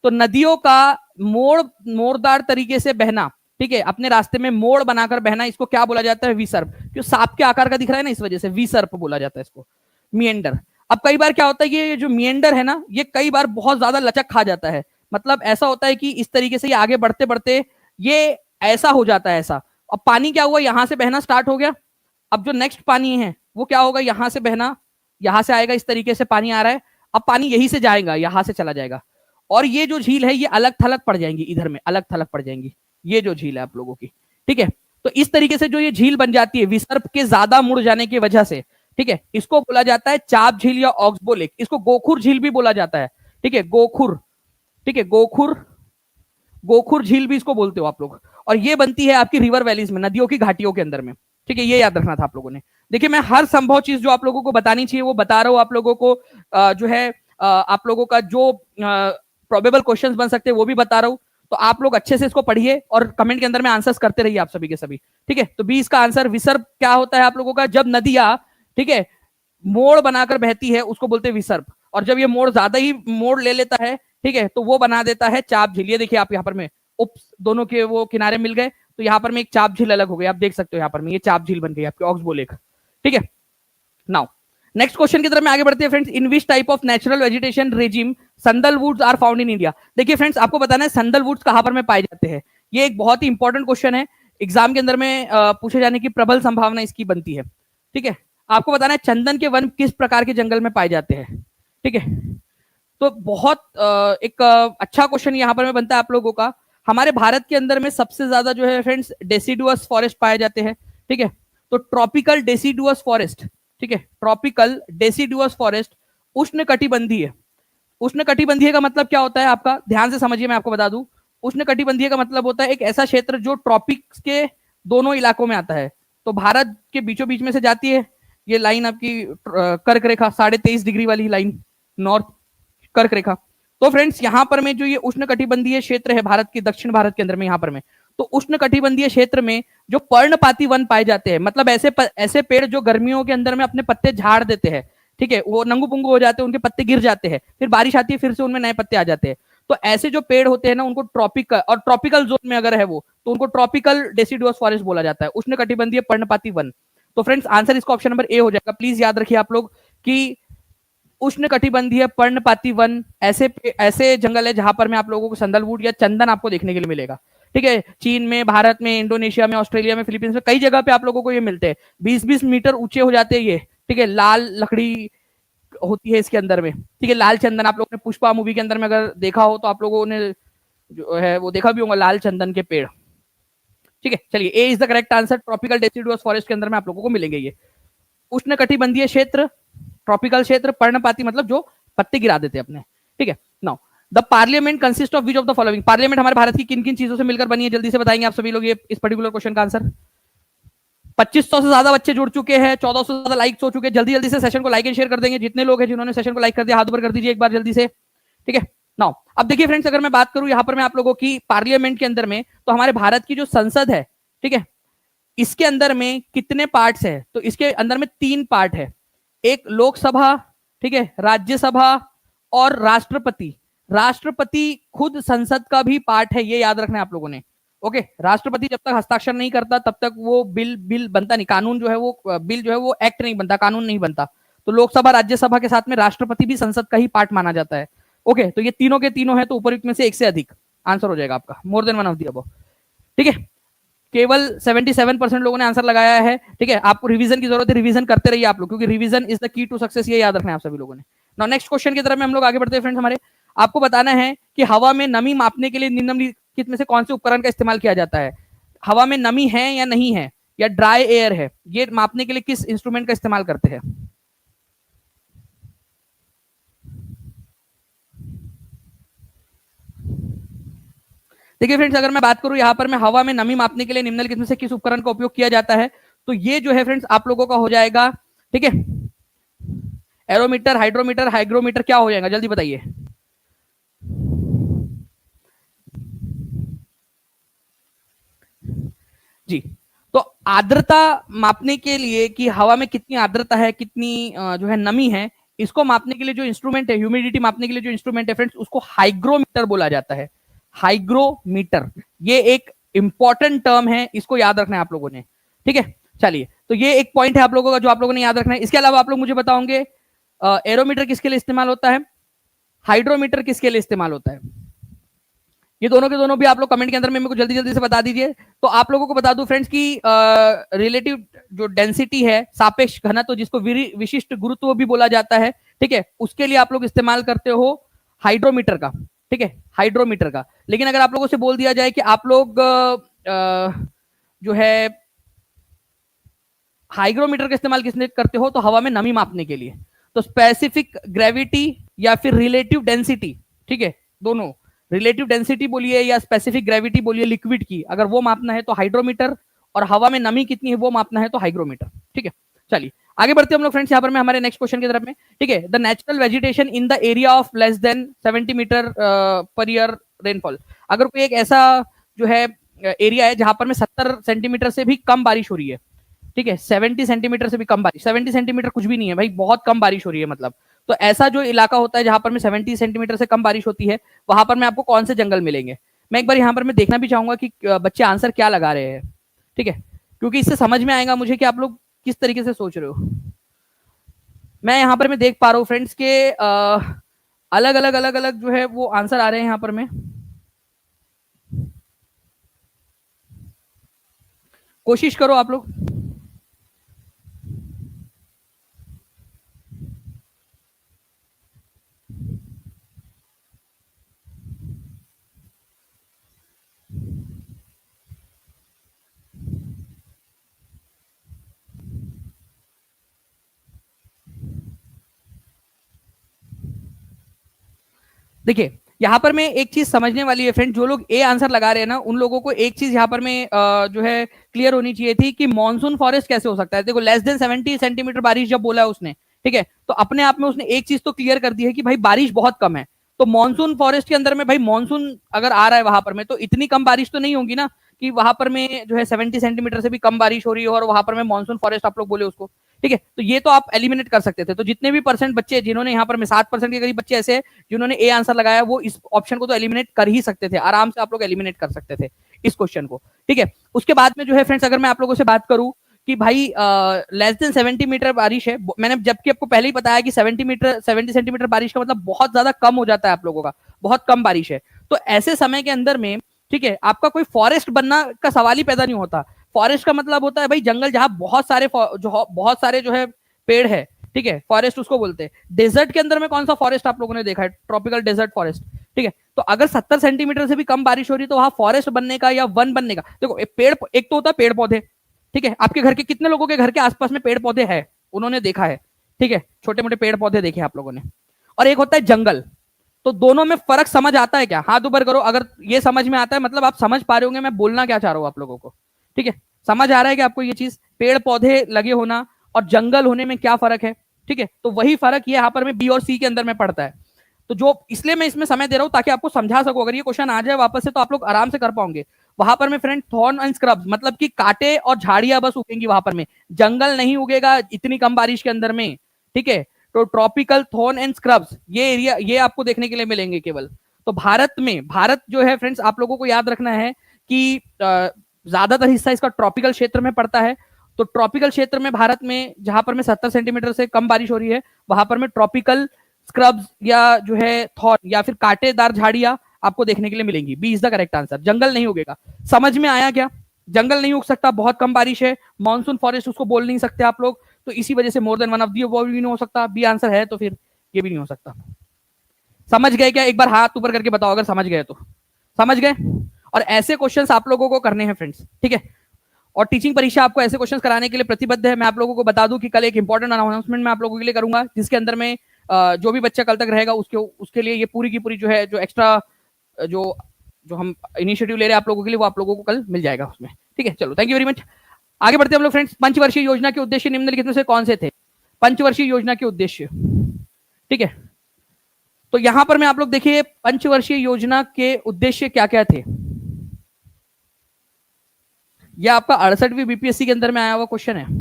तो नदियों का मोड़दार तरीके से बहना, ठीक है, अपने रास्ते में मोड़ बनाकर बहना, इसको क्या बोला जाता है? विसर्प। क्यों? सांप के आकार का दिख रहा है ना, इस वजह से विसर्प बोला जाता है इसको, मिएंडर। अब कई बार क्या होता है, ये जो मिएंडर है ना, ये कई बार बहुत ज्यादा लचक खा जाता है। मतलब ऐसा होता है कि इस तरीके से ये आगे बढ़ते बढ़ते ये ऐसा हो जाता है ऐसा। अब पानी क्या हुआ, यहां से बहना स्टार्ट हो गया, अब जो नेक्स्ट पानी है वो क्या होगा, यहां से बहना, यहां से आएगा, इस तरीके से पानी आ रहा है, अब पानी यहीं से जाएगा, यहां से चला जाएगा, और ये जो झील है ये अलग थलग पड़ जाएंगी, इधर में अलग थलग पड़ जाएंगी, ये जो झील है आप लोगों की, ठीक है। तो इस तरीके से जो ये झील बन जाती है विसर्प के ज्यादा मुड़ जाने की वजह से, ठीक है, इसको बोला जाता है चाप झील या ऑक्सबो लेक, इसको गोखुर झील भी बोला जाता है, ठीक है, गोखुर, ठीक है, गोखुर, गोखुर झील भी इसको बोलते हो आप लोग, और ये बनती है आपकी रिवर वैलीज में, नदियों की घाटियों के अंदर में, ठीक है, ये याद रखना था आप लोगों ने। देखिए मैं हर संभव चीज जो आप लोगों को बतानी चाहिए वो बता रहा हूं आप लोगों को, जो है आप लोगों का जो प्रोबेबल क्वेश्चंस बन सकते हैं वो भी बता रहा हूं, तो आप लोग अच्छे से इसको पढ़िए और कमेंट के अंदर में आंसर्स करते रहिए आप सभी के सभी, ठीक है। तो 20 का आंसर, विसर्प क्या होता है आप लोगों का, जब नदियां, ठीक है, मोड़ बनाकर बहती है उसको बोलते हैं विसर्प, और जब ये मोड़ ज्यादा ही मोड़ ले लेता है, ठीक है, तो वो बना देता है चाप झील। ये देखिए आप यहाँ पर में उप्स, दोनों के वो किनारे मिल गए, तो यहाँ पर में एक चाप झील अलग हो गई, आप देख सकते हो यहाँ पर में ये चाप झील बन गई आपकी ऑक्सबो लेक, ठीक है। नाउ नेक्स्ट क्वेश्चन की तरफ में आगे बढ़ते हैं friends, in which type of natural vegetation regime sandal woods are found in India. देखिए फ्रेंड्स आपको बताना है संदल वुड्स कहां पर में पाए जाते हैं, ये एक बहुत ही इंपॉर्टेंट क्वेश्चन है, एग्जाम के अंदर में पूछे जाने की प्रबल संभावना इसकी बनती है, ठीक है। आपको बताना है चंदन के वन किस प्रकार के जंगल में पाए जाते हैं, ठीक है। तो बहुत एक अच्छा क्वेश्चन यहाँ पर में बनता है आप लोगों का, हमारे भारत के अंदर में सबसे ज्यादा जो है फ्रेंड्स डेसिडुअस फॉरेस्ट पाए जाते हैं, ठीक है। तो ट्रॉपिकल डेसिडुअस फॉरेस्ट, ठीक है, ट्रॉपिकल डेसिडुअस फॉरेस्ट उष्ण कटिबंधीय, उष्ण कटिबंधीय का मतलब क्या होता है आपका, ध्यान से समझिए मैं आपको बता दूं, उष्ण कटिबंधीय का मतलब होता है एक ऐसा क्षेत्र जो ट्रॉपिक्स के दोनों इलाकों में आता है, तो भारत के बीचों बीच में से जाती है ये लाइन आपकी कर्क रेखा, 23.5 डिग्री वाली लाइन, नॉर्थ कर्क रेखा। तो फ्रेंड्स यहाँ पर में जो ये उष्ण कटिबंधीय क्षेत्र है भारत के, दक्षिण भारत के अंदर में यहाँ पर में, तो उष्ण कटिबंधीय क्षेत्र में जो पर्णपाती वन पाए जाते हैं, मतलब ऐसे पेड़ जो गर्मियों के अंदर में अपने पत्ते झाड़ देते हैं, ठीक है, वो नंगू पुंगू हो जाते हैं, उनके पत्ते गिर जाते हैं, फिर बारिश आती है, फिर से उनमें नए पत्ते आ जाते हैं, तो ऐसे जो पेड़ होते हैं ना उनको ट्रॉपिकल, और ट्रॉपिकल जोन में अगर है वो तो उनको ट्रॉपिकल डेसिडुअस फॉरेस्ट बोला जाता है, उष्ण कटिबंधीय पर्णपाती वन। तो फ्रेंड्स आंसर इसका ऑप्शन नंबर ए हो जाएगा, प्लीज याद रखिए आप लोग कि उष्ण कटिबंधीय पर्णपाती वन ऐसे ऐसे जंगल है जहां पर में आप लोगों को संदलवुड या चंदन आपको देखने के लिए मिलेगा, ठीक है। चीन में, भारत में, इंडोनेशिया में, ऑस्ट्रेलिया में, फिलीपींस में, कई जगह पे आप लोगों को ये मिलते हैं, 20-20 मीटर ऊंचे हो जाते हैं ये, ठीक है, लाल लकड़ी होती है इसके अंदर में, ठीक है, लाल चंदन, आप लोगों ने पुष्पा मूवी के अंदर में अगर देखा हो तो आप लोगों ने जो है वो देखा भी होगा लाल चंदन के पेड़, ठीक है। चलिए A is the correct answer, tropical deciduous forest के अंदर में आप लोगों को मिलेंगे ये उष्ण कटिबंधीय क्षेत्र, ट्रॉपिकल क्षेत्र, पर्णपाती मतलब जो पत्ते गिरा देते हैं अपने, ठीक है। Now the parliament consist of which of the following, parliament हमारे भारत की किन किन चीजों से मिलकर बनी है, जल्दी से बताएंगे आप सभी लोग ये इस पर्टिकुलर क्वेश्चन का आंसर। 2500 से ज्यादा बच्चे जुड़ चुके हैं, 1400 से ज्यादा लाइक्स हो चुके हैं, जल्दी जल्दी से सेशन को लाइक एंड शेयर कर देंगे, जितने लोग हैं जिन्होंने सेशन को लाइक कर दिया हाथ ऊपर कर दीजिए एक बार जल्दी से, ठीक है। नाउ अब देखिए फ्रेंड्स अगर मैं बात करूं यहां पर मैं आप लोगों की पार्लियामेंट के अंदर में, तो हमारे भारत की जो संसद है, ठीक है, इसके अंदर में कितने पार्ट्स है, तो इसके अंदर में 3 पार्ट है, एक लोकसभा, ठीक है, राज्यसभा और राष्ट्रपति। राष्ट्रपति खुद संसद का भी पार्ट है, ये याद रखना है आप लोगों ने, ओके। राष्ट्रपति जब तक हस्ताक्षर नहीं करता तब तक वो बिल बनता नहीं, कानून जो है वो बिल जो है वो एक्ट नहीं बनता, कानून नहीं बनता, तो लोकसभा राज्यसभा के साथ में राष्ट्रपति भी संसद का ही पार्ट माना जाता है, ओके। तो ये तीनों के तीनों है, तो उपयुक्त में से एक से अधिक आंसर हो जाएगा आपका, मोर than one of the above, ठीक है। केवल 77% लोगों ने आंसर लगाया है, ठीक है। आपको रिवीजन की जरूरत है, रिवीजन करते रहिए आप लोग, क्योंकि revision is the key to success, ये याद रखना है आप सभी लोगों ने। नाउ नेक्स्ट क्वेश्चन की तरफ में हम लोग आगे बढ़ते हैं फ्रेंड्स हमारे, आपको बताना है कि हवा में नमी मापने के लिए निम्नलिखित में से कौन से उपकरण का इस्तेमाल किया जाता है, हवा में नमी है या नहीं है या ड्राई एयर है, ये मापने के लिए किस इंस्ट्रूमेंट का इस्तेमाल करते हैं। देखिए फ्रेंड्स अगर मैं बात करूं यहां पर मैं हवा में नमी मापने के लिए निम्नलिखित में से किस उपकरण का उपयोग किया जाता है, तो ये जो है फ्रेंड्स आप लोगों का हो जाएगा, ठीक है, एरोमीटर, हाइड्रोमीटर, हाइग्रोमीटर, क्या हो जाएगा जल्दी बताइए। जी, तो आर्द्रता मापने के लिए कि हवा में कितनी आर्द्रता है, कितनी जो है नमी है, इसको मापने के लिए जो इंस्ट्रूमेंट है, ह्यूमिडिटी मापने के लिए जो इंस्ट्रूमेंट है फ्रेंड्स, उसको हाइग्रोमीटर बोला जाता है, हाइग्रोमीटर। ये एक इंपॉर्टेंट टर्म है, इसको याद रखना है आप लोगों ने, ठीक है। चलिए, तो ये एक पॉइंट है आप लोगों का जो आप लोगों ने याद रखना है। इसके अलावा आप लोग मुझे बताओगे एरोमीटर किसके लिए इस्तेमाल होता है, हाइड्रोमीटर किसके लिए इस्तेमाल होता है। ये दोनों के दोनों भी आप लोग कमेंट के अंदर में मेरे को जल्दी जल्दी से बता दीजिए। तो आप लोगों को बता दूं फ्रेंड्स की रिलेटिव जो डेंसिटी है, सापेक्ष घनत्व, जिसको विशिष्ट गुरुत्व भी बोला जाता है, ठीक है, उसके लिए आप लोग इस्तेमाल करते हो हाइड्रोमीटर का, ठीक है, हाइड्रोमीटर का। लेकिन अगर आप लोगों से बोल दिया जाए कि आप लोग जो है हाइग्रोमीटर का इस्तेमाल किसने करते हो, तो हवा में नमी मापने के लिए। तो स्पेसिफिक ग्रेविटी या फिर रिलेटिव डेंसिटी, ठीक है, दोनों, रिलेटिव डेंसिटी बोलिए या स्पेसिफिक ग्रेविटी बोलिए लिक्विड की, अगर वो मापना है तो हाइड्रोमीटर, और हवा में नमी कितनी है वो मापना है तो हाइग्रोमीटर, ठीक है। चलिए आगे बढ़ते हैं हम लोग फ्रेंड्स यहाँ पर मैं हमारे नेक्स्ट क्वेश्चन की तरफ में, ठीक है। The natural vegetation in the area of less than 70 metre per year rainfall. अगर कोई एक ऐसा जो है एरिया है जहां पर में 70 सेंटीमीटर से भी कम बारिश हो रही है, ठीक है, 70 सेंटीमीटर से भी कम बारिश, 70 सेंटीमीटर कुछ भी नहीं है भाई, बहुत कम बारिश हो रही है मतलब। तो ऐसा जो इलाका होता है जहां पर में 70 सेंटीमीटर से कम बारिश होती है, वहां पर में आपको कौन से जंगल मिलेंगे। मैं एक बार यहाँ पर मैं देखना भी चाहूंगा कि बच्चे आंसर क्या लगा रहे हैं, ठीक है, क्योंकि इससे समझ में आएगा मुझे कि आप लोग किस तरीके से सोच रहे हो। मैं यहाँ पर मैं देख पा रहा हूँ फ्रेंड्स के अलग अलग जो है वो आंसर आ रहे हैं यहाँ पर में। कोशिश करो आप लोग। देखिए यहाँ पर मैं एक चीज समझने वाली है फ्रेंड, जो लोग ए आंसर लगा रहे हैं ना, उन लोगों को एक चीज यहाँ पर में जो है क्लियर होनी चाहिए थी कि मॉनसून फॉरेस्ट कैसे हो सकता है। देखो लेस देन 70 सेंटीमीटर बारिश जब बोला है उसने, ठीक है, तो अपने आप में उसने एक चीज तो क्लियर कर दी है कि भाई बारिश बहुत कम है। तो मॉनसून फॉरेस्ट के अंदर में भाई मॉनसून अगर आ रहा है वहां पर में, तो इतनी कम बारिश तो नहीं होगी ना कि वहां पर में जो है 70 सेंटीमीटर से भी कम बारिश हो रही है और वहां पर में मॉनसून फॉरेस्ट आप लोग बोले उसको, ठीक है। तो ये तो आप एलिमिनेट कर सकते थे। तो जितने भी परसेंट बच्चे जिन्होंने यहाँ पर में 7% के करीब बच्चे ऐसे हैं जिन्होंने ए आंसर लगाया, वो इस ऑप्शन को तो एलिमिनेट कर ही सकते थे, आराम से आप लोग एलिमिनेट कर सकते थे इस क्वेश्चन को, ठीक है। उसके बाद में जो है फ्रेंड्स, अगर मैं आप लोगों से बात करूं कि भाई लेस देन 70 मीटर बारिश है, मैंने जबकि आपको पहले ही बताया कि 70 सेंटीमीटर बारिश का मतलब बहुत ज्यादा कम हो जाता है आप लोगों का, बहुत कम बारिश है। तो ऐसे समय के अंदर में, ठीक है, आपका कोई फॉरेस्ट बनना का सवाल ही पैदा नहीं होता। फॉरेस्ट का मतलब होता है भाई जंगल जहां बहुत सारे जो है पेड़ है, ठीक है, फॉरेस्ट उसको बोलते हैं। डेजर्ट के अंदर में कौन सा फॉरेस्ट आप लोगों ने देखा है, ट्रॉपिकल डेजर्ट फॉरेस्ट, ठीक है। तो अगर 70 सेंटीमीटर से भी कम बारिश हो रही है तो वहां फॉरेस्ट बनने का या वन बनने का, देखो एक तो होता है पेड़ पौधे, ठीक है, आपके घर के कितने लोगों के घर के आसपास में पेड़ पौधे हैं, उन्होंने देखा है, ठीक है, छोटे मोटे पेड़ पौधे देखे आप लोगों ने। और एक होता है जंगल। तो दोनों में फर्क समझ आता है क्या, हाथ ऊपर करो अगर ये समझ में आता है, मतलब आप समझ पा रहे होंगे मैं बोलना क्या चाह रहा हूं आप लोगों को, ठीक है। समझ आ रहा है कि आपको ये चीज, पेड़ पौधे लगे होना और जंगल होने में क्या फर्क है, ठीक है। तो वही फर्क ये यहाँ पर में बी और सी के अंदर में पड़ता है। तो जो इसलिए मैं इसमें समय दे रहा हूं ताकि आपको समझा सकूं, अगर ये क्वेश्चन आ जाए वापस से तो आप लोग आराम से कर पाओगे। वहां पर में फ्रेंड थॉर्न एंड स्क्रब्स, मतलब कि कांटे और झाड़ियां बस उगेंगी वहां पर में, जंगल नहीं उगेगा इतनी कम बारिश के अंदर में, ठीक है। तो ट्रॉपिकल थॉर्न एंड स्क्रब्स ये एरिया ये आपको देखने के लिए मिलेंगे केवल। तो भारत जो है फ्रेंड्स, आप लोगों को याद रखना है कि ज्यादातर हिस्सा इसका ट्रॉपिकल क्षेत्र में पड़ता है। तो ट्रॉपिकल क्षेत्र में भारत में जहां पर में 70 सेंटीमीटर से कम बारिश हो रही है, वहां पर में ट्रॉपिकल स्क्रब्स या जो है थॉर्न या फिर कांटेदार झाड़ियां आपको देखने के लिए मिलेंगी। B is the correct answer, जंगल नहीं उगेगा। समझ में आया क्या, जंगल नहीं उग सकता, बहुत कम बारिश है, मानसून फॉरेस्ट उसको बोल नहीं सकते आप लोग, तो इसी वजह से मोर देन वन ऑफ दी वो भी नहीं हो सकता, बी आंसर है, तो फिर ये भी नहीं हो सकता। समझ गए क्या, एक बार हाथ ऊपर करके बताओ अगर समझ गए तो। समझ गए। और ऐसे क्वेश्चंस आप लोगों को करने हैं फ्रेंड्स, ठीक है। और टीचिंग परीक्षा आपको ऐसे क्वेश्चंस कराने के लिए प्रतिबद्ध है। मैं आप लोगों को बता दूं कि कल एक इंपॉर्टेंट अनाउंसमेंट मैं आप लोगों के लिए करूंगा, जिसके अंदर में जो भी बच्चा कल तक रहेगा उसके लिए ये पूरी की पूरी जो है जो एक्स्ट्रा जो जो हम इनिशिएटिव ले रहे हैं आप लोगों के लिए, वो आप लोगों को कल मिल जाएगा उसमें, ठीक है। चलो थैंक यू वेरी मच। आगे बढ़ते हैं हम लोग फ्रेंड्स। पंचवर्षीय योजना के उद्देश्य निम्नलिखित में से कौन से थे। पंचवर्षीय योजना के उद्देश्य, ठीक है। तो यहां पर मैं आप लोग देखिए पंचवर्षीय योजना के उद्देश्य क्या क्या थे। यह आपका 68वीं बीपीएससी के अंदर में आया हुआ क्वेश्चन है।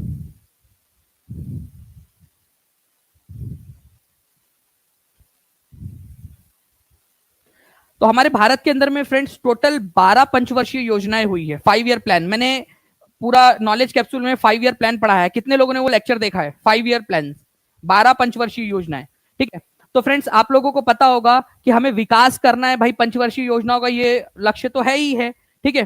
तो हमारे भारत के अंदर में फ्रेंड्स टोटल 12 पंचवर्षीय योजनाएं हुई है, 5 ईयर प्लान। मैंने पूरा नॉलेज कैप्सूल में 5 ईयर प्लान पढ़ा है, कितने लोगों ने वो लेक्चर देखा है, 5 ईयर प्लान, 12 पंचवर्षीय योजनाएं, ठीक है। तो फ्रेंड्स आप लोगों को पता होगा कि हमें विकास करना है भाई, पंचवर्षीय योजनाओं का ये लक्ष्य तो है ही है, ठीक है।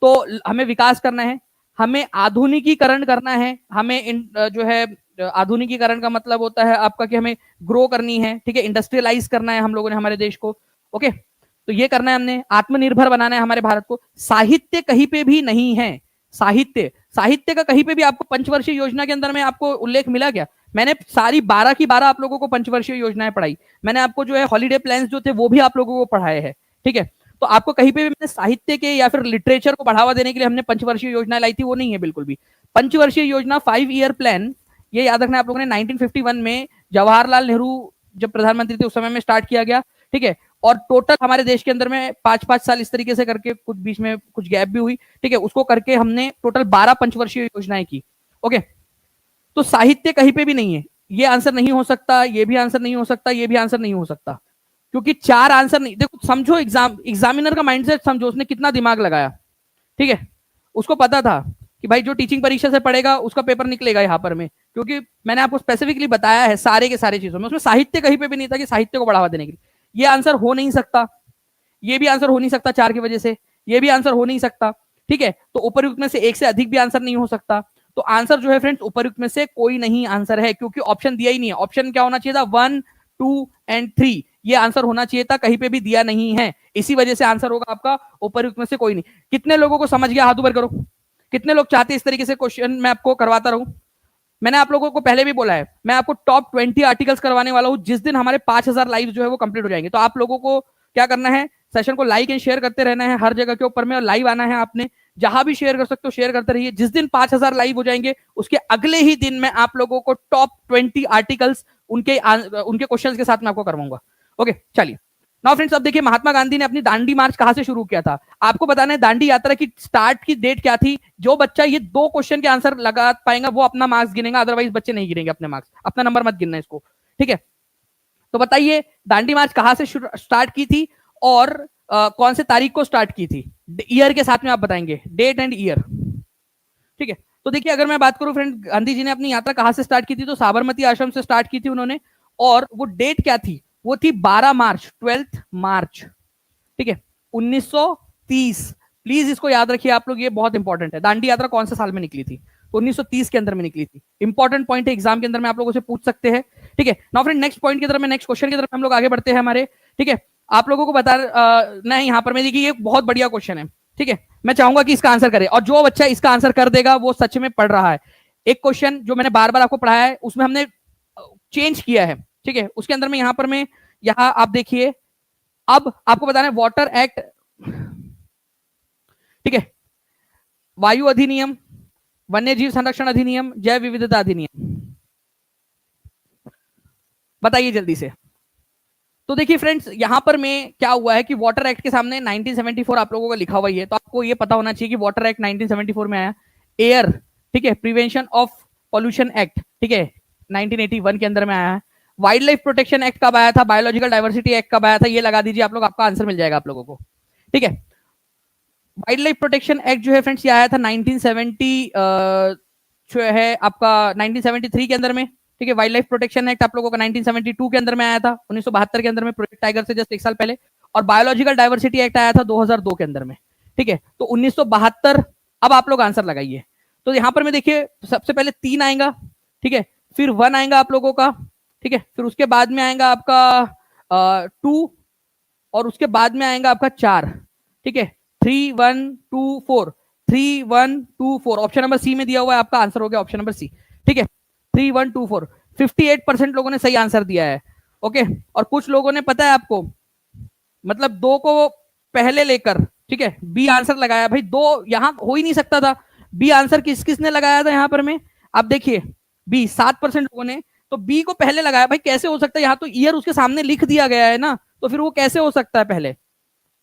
तो हमें विकास करना है, हमें आधुनिकीकरण करना है, हमें जो है आधुनिकीकरण का मतलब होता है आपका कि हमें ग्रो करनी है, ठीक है, इंडस्ट्रियलाइज करना है हम लोगों ने हमारे देश को, ओके। तो ये करना है, हमने आत्मनिर्भर बनाना है हमारे भारत को। साहित्य कहीं पे भी नहीं है, साहित्य साहित्य का कहीं पे भी आपको पंचवर्षीय योजना के अंदर में आपको उल्लेख मिला क्या? मैंने सारी 12 की 12 आप लोगों को पंचवर्षीय योजनाएं पढ़ाई, मैंने आपको जो है हॉलीडे प्लान्स जो थे वो भी आप लोगों को पढ़ाए हैं, ठीक है। तो आपको कहीं पे भी मैंने साहित्य के या फिर लिटरेचर को बढ़ावा देने के लिए हमने पंचवर्षीय योजना लाई थी, वो नहीं है बिल्कुल भी। पंचवर्षीय योजना 5 ईयर प्लान, ये याद रखना आप लोगों ने 1951 में जवाहरलाल नेहरू जब प्रधानमंत्री थे उस समय में स्टार्ट किया गया, ठीक है। और टोटल हमारे देश के अंदर में 5-5 साल इस तरीके से करके, कुछ बीच में कुछ गैप भी हुई, ठीक है, उसको करके हमने टोटल 12 पंचवर्षीय योजनाएं की, ओके। तो साहित्य कहीं पे भी नहीं है, ये आंसर नहीं हो सकता, ये भी आंसर नहीं हो सकता, ये भी आंसर नहीं हो सकता, क्योंकि 4 आंसर नहीं। देखो समझो, एग्जामिनर का माइंडसेट समझो, उसने कितना दिमाग लगाया, ठीक है। उसको पता था कि भाई जो टीचिंग परीक्षा से पढ़ेगा उसका पेपर निकलेगा यहाँ पर में, क्योंकि मैंने आपको स्पेसिफिकली बताया है सारे के सारे चीजों में, उसमें साहित्य कहीं पे भी नहीं था कि साहित्य को बढ़ावा देने के लिए। ये आंसर हो नहीं सकता, ये भी आंसर हो नहीं सकता 4 की वजह से, ये भी आंसर हो नहीं सकता, ठीक है। तो उपयुक्त में से एक से अधिक भी आंसर नहीं हो सकता। तो आंसर जो है फ्रेंड्स उपयुक्त में से कोई नहीं आंसर है, क्योंकि ऑप्शन दिया ही नहीं है। ऑप्शन क्या होना चाहिए था? 1, 2 एंड 3, ये आंसर होना चाहिए था, कहीं पे भी दिया नहीं है, इसी वजह से आंसर होगा आपका उपयुक्त में से कोई नहीं। कितने लोगों को समझ गया? हाथ ऊपर करो। कितने लोग चाहते इस तरीके से क्वेश्चन मैं आपको करवाता रहूं? मैंने आप लोगों को पहले भी बोला है, मैं आपको टॉप 20 आर्टिकल्स करवाने वाला हूं जिस दिन हमारे 5000 लाइव जो है वो कंप्लीट हो जाएंगे। तो आप लोगों को क्या करना है? सेशन को लाइक एंड शेयर करते रहना है हर जगह के ऊपर में, और लाइव आना है आपने, जहां भी शेयर कर सकते हो शेयर करते रहिए। जिस दिन 5000 लाइव हो जाएंगे उसके अगले ही दिन मैं आप लोगों को टॉप 20 आर्टिकल्स उनके क्वेश्चंस के साथ मैं आपको करवाऊंगा, ओके। चलिए नाउ फ्रेंड्स, अब देखिए महात्मा गांधी ने अपनी दांडी मार्च कहां से शुरू किया था। आपको बताना है दांडी यात्रा की स्टार्ट की डेट क्या थी। जो बच्चा ये 2 क्वेश्चन के आंसर लगा पाएगा वो अपना मार्क्स गिनेगा, अदरवाइज बच्चे नहीं गिनेंगे अपने मार्क्स, अपना नंबर मत गिनना इसको, ठीक है। तो बताइए दांडी मार्च कहां से स्टार्ट की थी और कौन से तारीख को स्टार्ट की थी? ईयर के साथ में आप बताएंगे, डेट एंड ईयर, ठीक है। तो देखिए अगर मैं बात करूं फ्रेंड, गांधी जी ने अपनी यात्रा कहां से स्टार्ट की थी, तो साबरमती आश्रम से स्टार्ट की थी उन्होंने, और वो डेट क्या थी? वो थी 12 मार्च, 12 मार्च, ठीक है, 1930। प्लीज इसको याद रखिए आप लोग, ये बहुत इंपॉर्टेंट है। दांडी यात्रा कौन से साल में निकली थी? तो 1930 के अंदर में निकली थी। इंपॉर्टेंट पॉइंट है, एग्जाम के अंदर में आप लोगों से पूछ सकते हैं, ठीक है। नाउ फ्रेंड नेक्स्ट पॉइंट की तरफ में, नेक्स्ट क्वेश्चन की तरफ हम लोग आगे बढ़ते हैं हमारे, ठीक है। आप लोगों को बता नहीं, यहाँ पर मैं देखिए ये बहुत बढ़िया क्वेश्चन है, ठीक है। मैं चाहूंगा कि इसका आंसर करे, और जो बच्चा इसका आंसर कर देगा वो सच में पढ़ रहा है। एक क्वेश्चन जो मैंने बार बार आपको पढ़ाया है उसमें हमने चेंज किया है, ठीक है। उसके अंदर में यहाँ पर में, यहाँ आप देखिए, अब आपको बताना है वाटर एक्ट, ठीक है, वायु अधिनियम, वन्य जीव संरक्षण अधिनियम, जैव विविधता अधिनियम, बताइए जल्दी से। तो देखिए फ्रेंड्स यहां पर में क्या हुआ है कि वाटर एक्ट के सामने 1974 आप लोगों का लिखा हुआ ही है, तो आपको ये पता होना चाहिए कि वाटर एक्ट 1974 में आया। एयर, ठीक है, प्रिवेंशन ऑफ पॉल्यूशन एक्ट, ठीक है, 1981 के अंदर में आया है। वाइल्ड लाइफ प्रोटेक्शन एक्ट कब आया था? बायोलॉजिकल डाइवर्सिटी एक्ट कब आया था? ये लगा दीजिए आप लोग, आपका आंसर मिल जाएगा आप लोगों को, ठीक है। वाइल्ड लाइफ प्रोटेक्शन एक्ट जो है फ्रेंड्स ये आया था 1970 जो है आपका 1973 के अंदर में, ठीक है। वाइल्ड लाइफ प्रोटेक्शन एक्ट आप लोगों का 1972 के अंदर में आया था, 1972 के अंदर में, प्रोजेक्ट टाइगर से जस्ट 1 साल पहले। और बायोलॉजिकल डाइवर्सिटी एक्ट आया था 2002 के अंदर में, ठीक है। तो 1972, अब आप लोग आंसर लगाइए। तो यहां पर में देखिए सबसे पहले 3 आएगा, ठीक है, फिर 1 आएगा आप लोगों का, ठीक है, फिर उसके बाद में आएगा आपका 2, और उसके बाद में आएगा आपका 4, ठीक है, 3 1 2 4, 3 1 2 4, ऑप्शन नंबर सी में दिया हुआ है, आपका आंसर हो गया ऑप्शन नंबर सी, ठीक है, 3 1 2 4। 58% लोगों ने सही आंसर दिया है, ओके। और कुछ लोगों ने, पता है आपको, मतलब 2 को पहले लेकर, ठीक है, बी आंसर लगाया। भाई 2 यहां हो ही नहीं सकता था, बी आंसर किस किसने लगाया था यहां पर में? आप देखिए बी 7% लोगों ने, तो बी को पहले लगाया। भाई कैसे हो सकता है? यहां तो ईयर उसके सामने लिख दिया गया है ना, तो फिर वो कैसे हो सकता है पहले?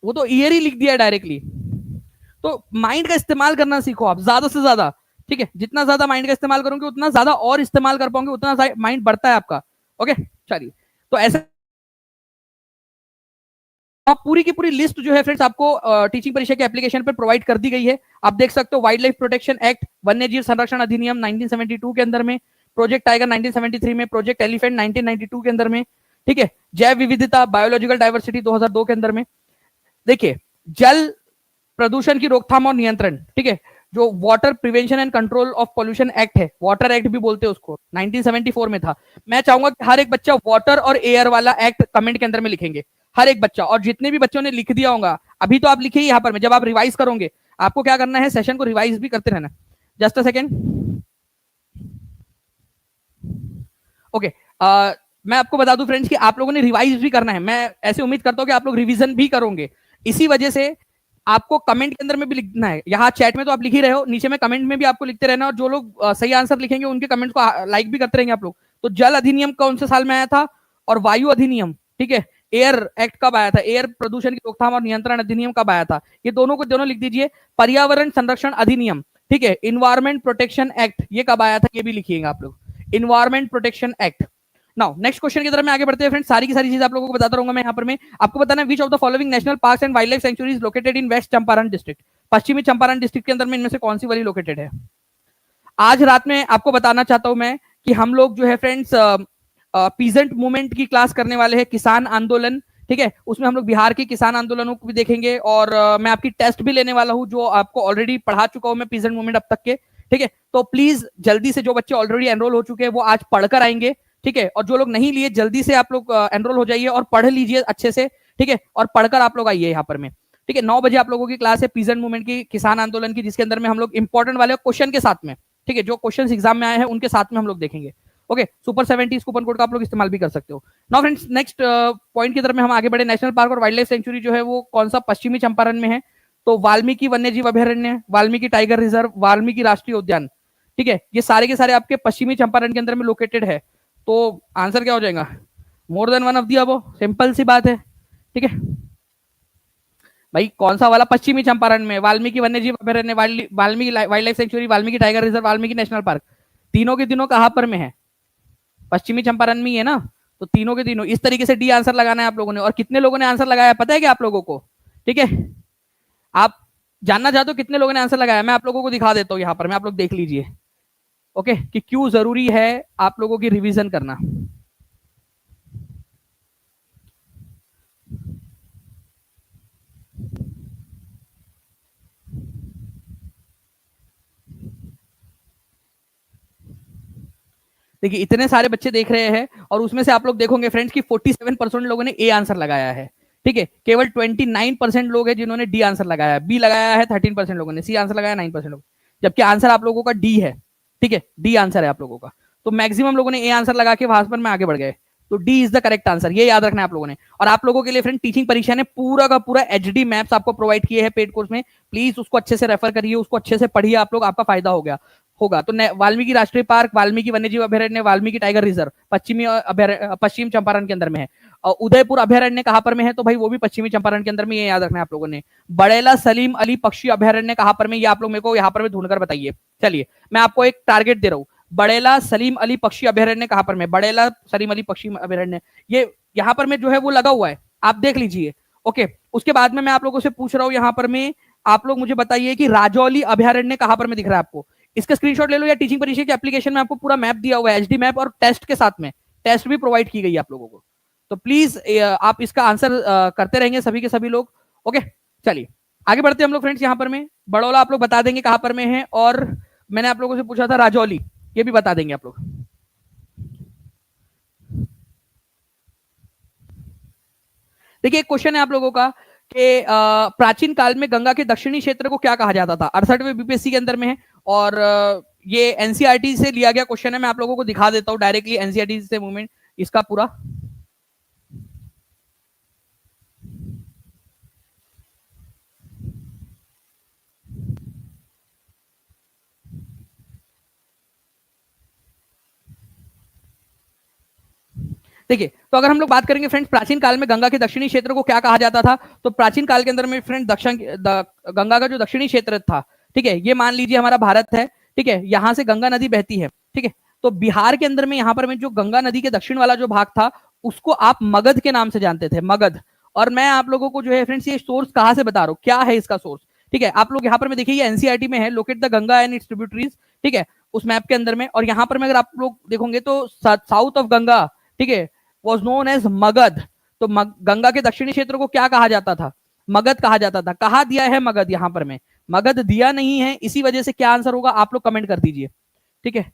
वो तो ईयर ही लिख दिया डायरेक्टली। तो माइंड का इस्तेमाल करना सीखो आप ज्यादा से ज्यादा, ठीक है। जितना ज्यादा माइंड का इस्तेमाल करोगे उतना ज्यादा और इस्तेमाल कर पाओगे, उतना माइंड बढ़ता है आपका, ओके। चलिए, तो ऐसे आप पूरी की पूरी लिस्ट जो है फ्रेंड्स आपको टीचिंग परीक्षा के एप्लीकेशन पर प्रोवाइड कर दी गई है। आप देख सकते हो वाइल्ड लाइफ प्रोटेक्शन एक्ट, वन्य जीव संरक्षण अधिनियम 1972 के अंदर में, प्रोजेक्ट टाइगर 1973 में, प्रोजेक्ट एलिफेंट 1992 के अंदर में, ठीक है, जैव विविधता बायोलॉजिकल डाइवर्सिटी 2002 के अंदर में। देखिए, जल प्रदूषण की रोकथाम और नियंत्रण, ठीक है, जो water prevention and control of pollution act है, वाटर एक्ट भी बोलते हैं उसको, 1974 में था। मैं चाहूंगा कि हर एक बच्चा वाटर और एयर वाला एक्ट कमेंट के अंदर में लिखेंगे, हर एक बच्चा। और जितने भी बच्चों ने लिख दिया होगा अभी तो आप लिखिए यहाँ पर में, जब आप रिवाइज करोगे आपको क्या करना है, सेशन को रिवाइज भी करते रहना। Just a second. ओके, मैं आपको बता दूं फ्रेंड्स कि आप लोगों ने रिवाइज भी करना है। मैं ऐसे उम्मीद करता हूं कि आप लोग रिवीजन भी करोगे। इसी वजह से आपको कमेंट के अंदर में भी लिखना है। यहाँ चैट में तो आप लिख ही रहे हो, नीचे में कमेंट में भी आपको लिखते रहना। और जो लोग सही आंसर लिखेंगे उनके कमेंट्स को लाइक भी करते रहेंगे आप लोग। तो जल अधिनियम कौन से साल में आया था, और वायु अधिनियम, ठीक है, एयर एक्ट कब आया था, एयर प्रदूषण की रोकथाम और नियंत्रण अधिनियम कब आया था, ये दोनों को दोनों लिख दीजिए। पर्यावरण संरक्षण अधिनियम, ठीक है, इन्वायरमेंट प्रोटेक्शन एक्ट, ये कब आया था, ये भी लिखिएगा आप लोग, environment protection act. Now next question की तरफ में आगे बढ़ते हैं फ्रेंड्स। सारी की सारी चीज आप लोगों को बताता रहूंगा मैं यहाँ पर। में आपको बताना है, which of the following national parks and wild life sanctuaries located in west Champaran district, पश्चिमी चंपारण डिस्ट्रिक्ट के अंदर में इनमें से कौन सी वाली लोकेटेड है। आज रात में आपको बताना चाहता हूं मैं कि हम लोग जो है फ्रेंड्स पीजेंट मूवमेंट की क्लास करने वाले हैं, किसान आंदोलन, ठीक है, उसमें हम लोग बिहार के किसान आंदोलनों को भी देखेंगे। और मैं आपकी टेस्ट भी लेने वाला हूं, जो आपको ऑलरेडी पढ़ा चुका हूं मैं, पीजेंट मूवमेंट अब तक के, ठीक है। तो प्लीज जल्दी से, जो बच्चे ऑलरेडी एनरोल हो चुके हैं वो आज पढ़कर आएंगे, ठीक है। और जो लोग नहीं लिए जल्दी से आप लोग एनरोल हो जाइए और पढ़ लीजिए अच्छे से, ठीक है, और पढ़कर आप लोग आइए यहाँ पर में, ठीक है। 9 बजे आप लोगों की क्लास है पीजेंट मूवमेंट की, किसान आंदोलन की, जिसके अंदर में हम लोग इंपॉर्टेंट वाले क्वेश्चन के साथ में, ठीक है, जो क्वेश्चन एग्जाम में आए हैं उनके साथ में हम लोग देखेंगे। ओके, सुपर 70 कूपन कोड का आप लोग इस्तेमाल भी कर सकते हो। नाउ फ्रेंड्स, नेक्स्ट पॉइंट की तरफ में हम आगे बढ़े। नेशनल पार्क और वाइल्ड लाइफ सेंचुरी जो है वो कौन सा पश्चिमी चंपारण में है, तो वाल्मीकि वन्यजीव अभयारण्य, वाल्मीकि टाइगर रिजर्व, वाल्मीकि राष्ट्रीय उद्यान, ठीक है, ये सारे के सारे आपके पश्चिमी चंपारण के अंदर में लोकेटेड है। तो आंसर क्या हो जाएगा, more than one of the above, simple सी बात है, ठीक है भाई। कौन सा वाला, पश्चिमी चंपारण में वाल्मीकि वन्यजीव अभयारण्य, Valmiki wild life sanctuary, Valmiki tiger reserve, Valmiki national park, तीनों के तीनों कहां पर में है, पश्चिमी चंपारण में ही है ना। तो तीनों के तीनों इस तरीके से डी आंसर लगाना है आप लोगों ने। और कितने लोगों ने आंसर लगाया पता है क्या आप लोगों को, ठीक है, आप जानना चाहते हो कितने लोगों ने आंसर लगाया, मैं आप लोगों को दिखा देता हूं यहाँ पर में, आप लोग देख लीजिए, ओके, कि क्यों जरूरी है आप लोगों की रिवीजन करना। देखिए, इतने सारे बच्चे देख रहे हैं और उसमें से आप लोग देखोगे फ्रेंड्स कि 47% लोगों ने ए आंसर लगाया है, ठीक है। केवल 29% लोग हैं जिन्होंने डी आंसर लगाया, बी लगाया है 13% लोगों ने, सी आंसर लगाया 9% लोग, जबकि आंसर आप लोगों का डी है, ठीक है, डी आंसर है आप लोगों का। तो मैक्सिमम लोगों ने ए आंसर लगा के वहां पर में आगे बढ़ गए। तो D is the correct answer, ये याद रखना है आप लोगों ने। और आप लोगों के लिए फ्रेंड टीचिंग परीक्षा ने पूरा का पूरा एचडी मैप्स आपको प्रोवाइड किए हैं पेड कोर्स में, प्लीज उसको अच्छे से रेफर करिए, उसको अच्छे से पढ़िए आप लोग, आपका फायदा हो गया होगा। तो वाल्मीकि राष्ट्रीय पार्क, वाल्मीकि वन्यजीव अभयारण्य, वाल्मीकि टाइगर रिजर्व पश्चिम चंपारण के अंदर में है। और उदयपुर अभयारण्य कहां पर में है, तो भाई वो भी पश्चिमी चंपारण के अंदर में, ये याद रखना है आप लोगों ने। बड़ेला सलीम अली पक्षी अभयारण्य कहां पर में, ये आप लोग मेरे को यहाँ पर में ढूंढकर बताइए। चलिए, मैं आपको एक टारगेट दे रहा हूं, बड़ेला सलीम अली पक्षी अभयारण्य कहां पर में, बड़ेला सलीम अली पक्षी अभयारण्य, ये यहाँ पर में जो है वो लगा हुआ है, आप देख लीजिए। ओके, उसके बाद में मैं आप लोगों से पूछ रहा हूं यहाँ पर में, आप लोग मुझे बताइए कि राजौली अभयारण्य कहां पर में दिख रहा है आपको। इसका स्क्रीनशॉट ले लो, या टीचिंग परीक्षा के एप्लीकेशन में आपको पूरा मैप दिया हुआ है, एचडी मैप, और टेस्ट के साथ में टेस्ट भी प्रोवाइड की गई है आप लोगों को। तो प्लीज आप इसका आंसर करते रहेंगे सभी के सभी लोग। ओके, चलिए आगे बढ़ते हैं हम लोग फ्रेंड्स। यहाँ पर में बड़ौला आप लोग बता देंगे कहां पर में है, और मैंने आप लोगों से पूछा था राजौली, ये भी बता देंगे आप लोग। देखिए, एक क्वेश्चन है आप लोगों का कि प्राचीन काल में गंगा के दक्षिणी क्षेत्र को क्या कहा जाता था, 68वें बीपीएससी के अंदर में है। और ये एनसीईआरटी से लिया गया क्वेश्चन है, मैं आप लोगों को दिखा देता हूं डायरेक्टली एनसीईआरटी से मूवमेंट इसका पूरा। देखिए, तो अगर हम लोग बात करेंगे फ्रेंड्स प्राचीन काल में गंगा के दक्षिणी क्षेत्र को क्या कहा जाता था, तो प्राचीन काल के अंदर में फ्रेंड गंगा का जो दक्षिणी क्षेत्र था, ठीक है, ये मान लीजिए हमारा भारत है, ठीक है, यहां से गंगा नदी बहती है, ठीक है। तो बिहार के अंदर में यहाँ पर में जो गंगा नदी के दक्षिण वाला जो भाग था उसको आप मगध के नाम से जानते थे, मगध। और मैं आप लोगों को जो है फ्रेंड्स ये सोर्स कहां से बता रहा हूँ, क्या है इसका सोर्स, ठीक है। आप लोग यहाँ पर में देखिए, एनसीईआरटी में है, locate the Ganga and it's tributaries, ठीक है, उस मैप के अंदर में। और यहाँ पर में अगर आप लोग देखोगे तो साउथ ऑफ गंगा, ठीक है, वॉज नोन एज मगध। तो गंगा के दक्षिणी क्षेत्र को क्या कहा जाता था? मगध कहा जाता था। कहा दिया है मगध, यहां पर में मगध दिया नहीं है, इसी वजह से क्या आंसर होगा आप लोग कमेंट कर दीजिए। ठीक है,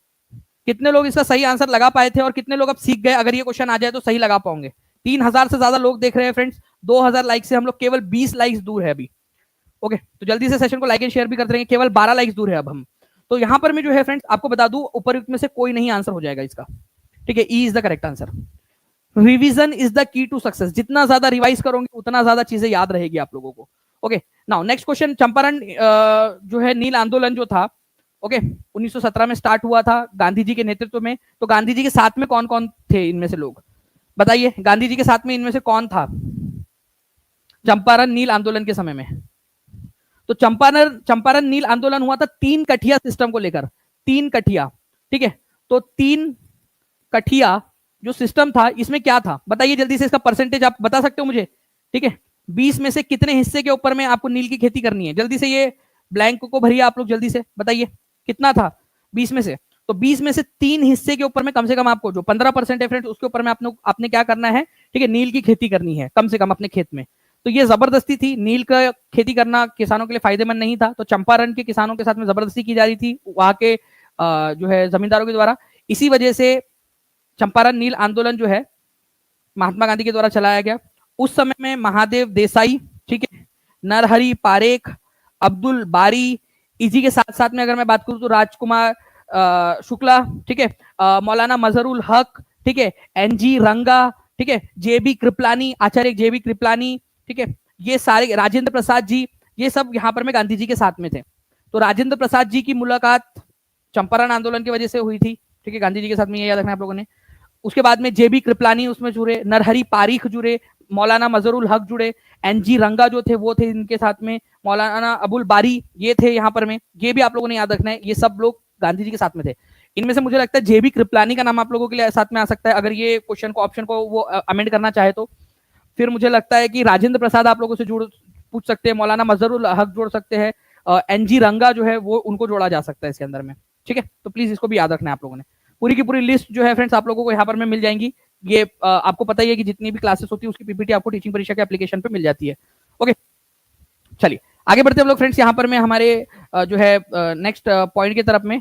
कितने लोग इसका सही आंसर लगा पाए थे और कितने लोग अब सीख गए, अगर ये क्वेश्चन आ जाए तो सही लगा पाओगे। 3000 से ज्यादा लोग देख रहे हैं फ्रेंड्स, 2000 लाइक से हम लोग केवल 20 लाइक्स दूर है अभी। ओके, तो जल्दी से सेशन को लाइक एंड शेयर भी करते रहेंगे, केवल 12 लाइक्स दूर है अब हम। तो यहां पर में जो है फ्रेंड्स आपको बता दूं, उपरयुक्त में से कोई नहीं आंसर हो जाएगा इसका। ठीक है, E is the correct answer. Revision is the key to success. जितना ज्यादा रिवाइज करोगे उतना ज्यादा चीजें याद रहेगी आप लोगों को। Okay, now next question. Champaran जो है नील आंदोलन जो था, ओके 1917 में स्टार्ट हुआ था गांधी जी के नेतृत्व में। तो गांधी जी के साथ में कौन कौन थे इनमें से लोग, बताइए गांधी जी के साथ में इनमें से कौन था चंपारण नील आंदोलन के समय में? तो चंपारण नील आंदोलन हुआ था 3 कठिया सिस्टम को लेकर। 3 कठिया, ठीक है। तो 3 कठिया जो सिस्टम था, इसमें क्या था बताइए जल्दी से, इसका परसेंटेज आप बता सकते हो मुझे? ठीक है, 20 में से कितने हिस्से के ऊपर में आपको नील की खेती करनी है? जल्दी से ये ब्लैंक को भरिए आप लोग, जल्दी से बताइए कितना था 20 में से। तो 20 में से 3 हिस्से के ऊपर में कम से कम आपको जो 15% है फ्रेंड्स, उसके ऊपर में आपने क्या करना है? ठीक है, नील की खेती करनी है कम से कम अपने खेत में। तो ये जबरदस्ती थी, नील का खेती करना किसानों के लिए फायदेमंद नहीं था, तो चंपारण के किसानों के साथ में जबरदस्ती की जा रही थी वहां के जो है जमींदारों के द्वारा। इसी वजह से चंपारण नील आंदोलन जो है महात्मा गांधी के द्वारा चलाया गया। उस समय में महादेव देसाई, ठीक है, नरहरि पारेख, अब्दुल बारी, इसी के साथ साथ में अगर मैं बात करूं तो राजकुमार शुक्ला, ठीक है, मौलाना मजहरुल हक, ठीक है, एनजी रंगा, ठीक है, जेबी कृपलानी, आचार्य जेबी कृपलानी, ठीक है, ये सारे, राजेंद्र प्रसाद जी, ये सब यहाँ पर में गांधी जी के साथ में थे। तो राजेंद्र प्रसाद जी की मुलाकात चंपारण आंदोलन की वजह से हुई थी, ठीक है, गांधी जी के साथ में, ये याद रखना आप लोगों ने। उसके बाद में जेबी कृपलानी उसमें जुड़े, नरहरि पारीख जुड़े, मौलाना मजहरुल हक जुड़े, एनजी रंगा जो थे वो थे इनके साथ में, मौलाना अबुल बारी ये थे यहाँ पर में, ये भी आप लोगों ने याद रखना है, ये सब लोग गांधी जी के साथ में थे। इनमें से मुझे लगता है जेबी कृपलानी का नाम आप लोगों के लिए साथ में आ सकता है, अगर ये क्वेश्चन को ऑप्शन को वो अमेंड करना चाहे तो। फिर मुझे लगता है कि राजेंद्र प्रसाद आप लोगों से पूछ सकते हैं, मौलाना मजहरुल हक जोड़ सकते हैं, एनजी रंगा जो है वो उनको जोड़ा जा सकता है इसके अंदर में। ठीक है, तो प्लीज इसको भी याद रखना है आप लोगों ने। पूरी की पूरी लिस्ट जो है फ्रेंड्स आप लोगों को यहाँ पर में मिल जाएंगी। ये आपको पता ही है कि जितनी भी क्लासेस होती है उसकी पीपीटी आपको टीचिंग परीक्षा के एप्लीकेशन पे मिल जाती है। ओके, चलिए आगे बढ़ते हैं हम लोग फ्रेंड्स यहाँ पर में हमारे जो है नेक्स्ट पॉइंट की तरफ में।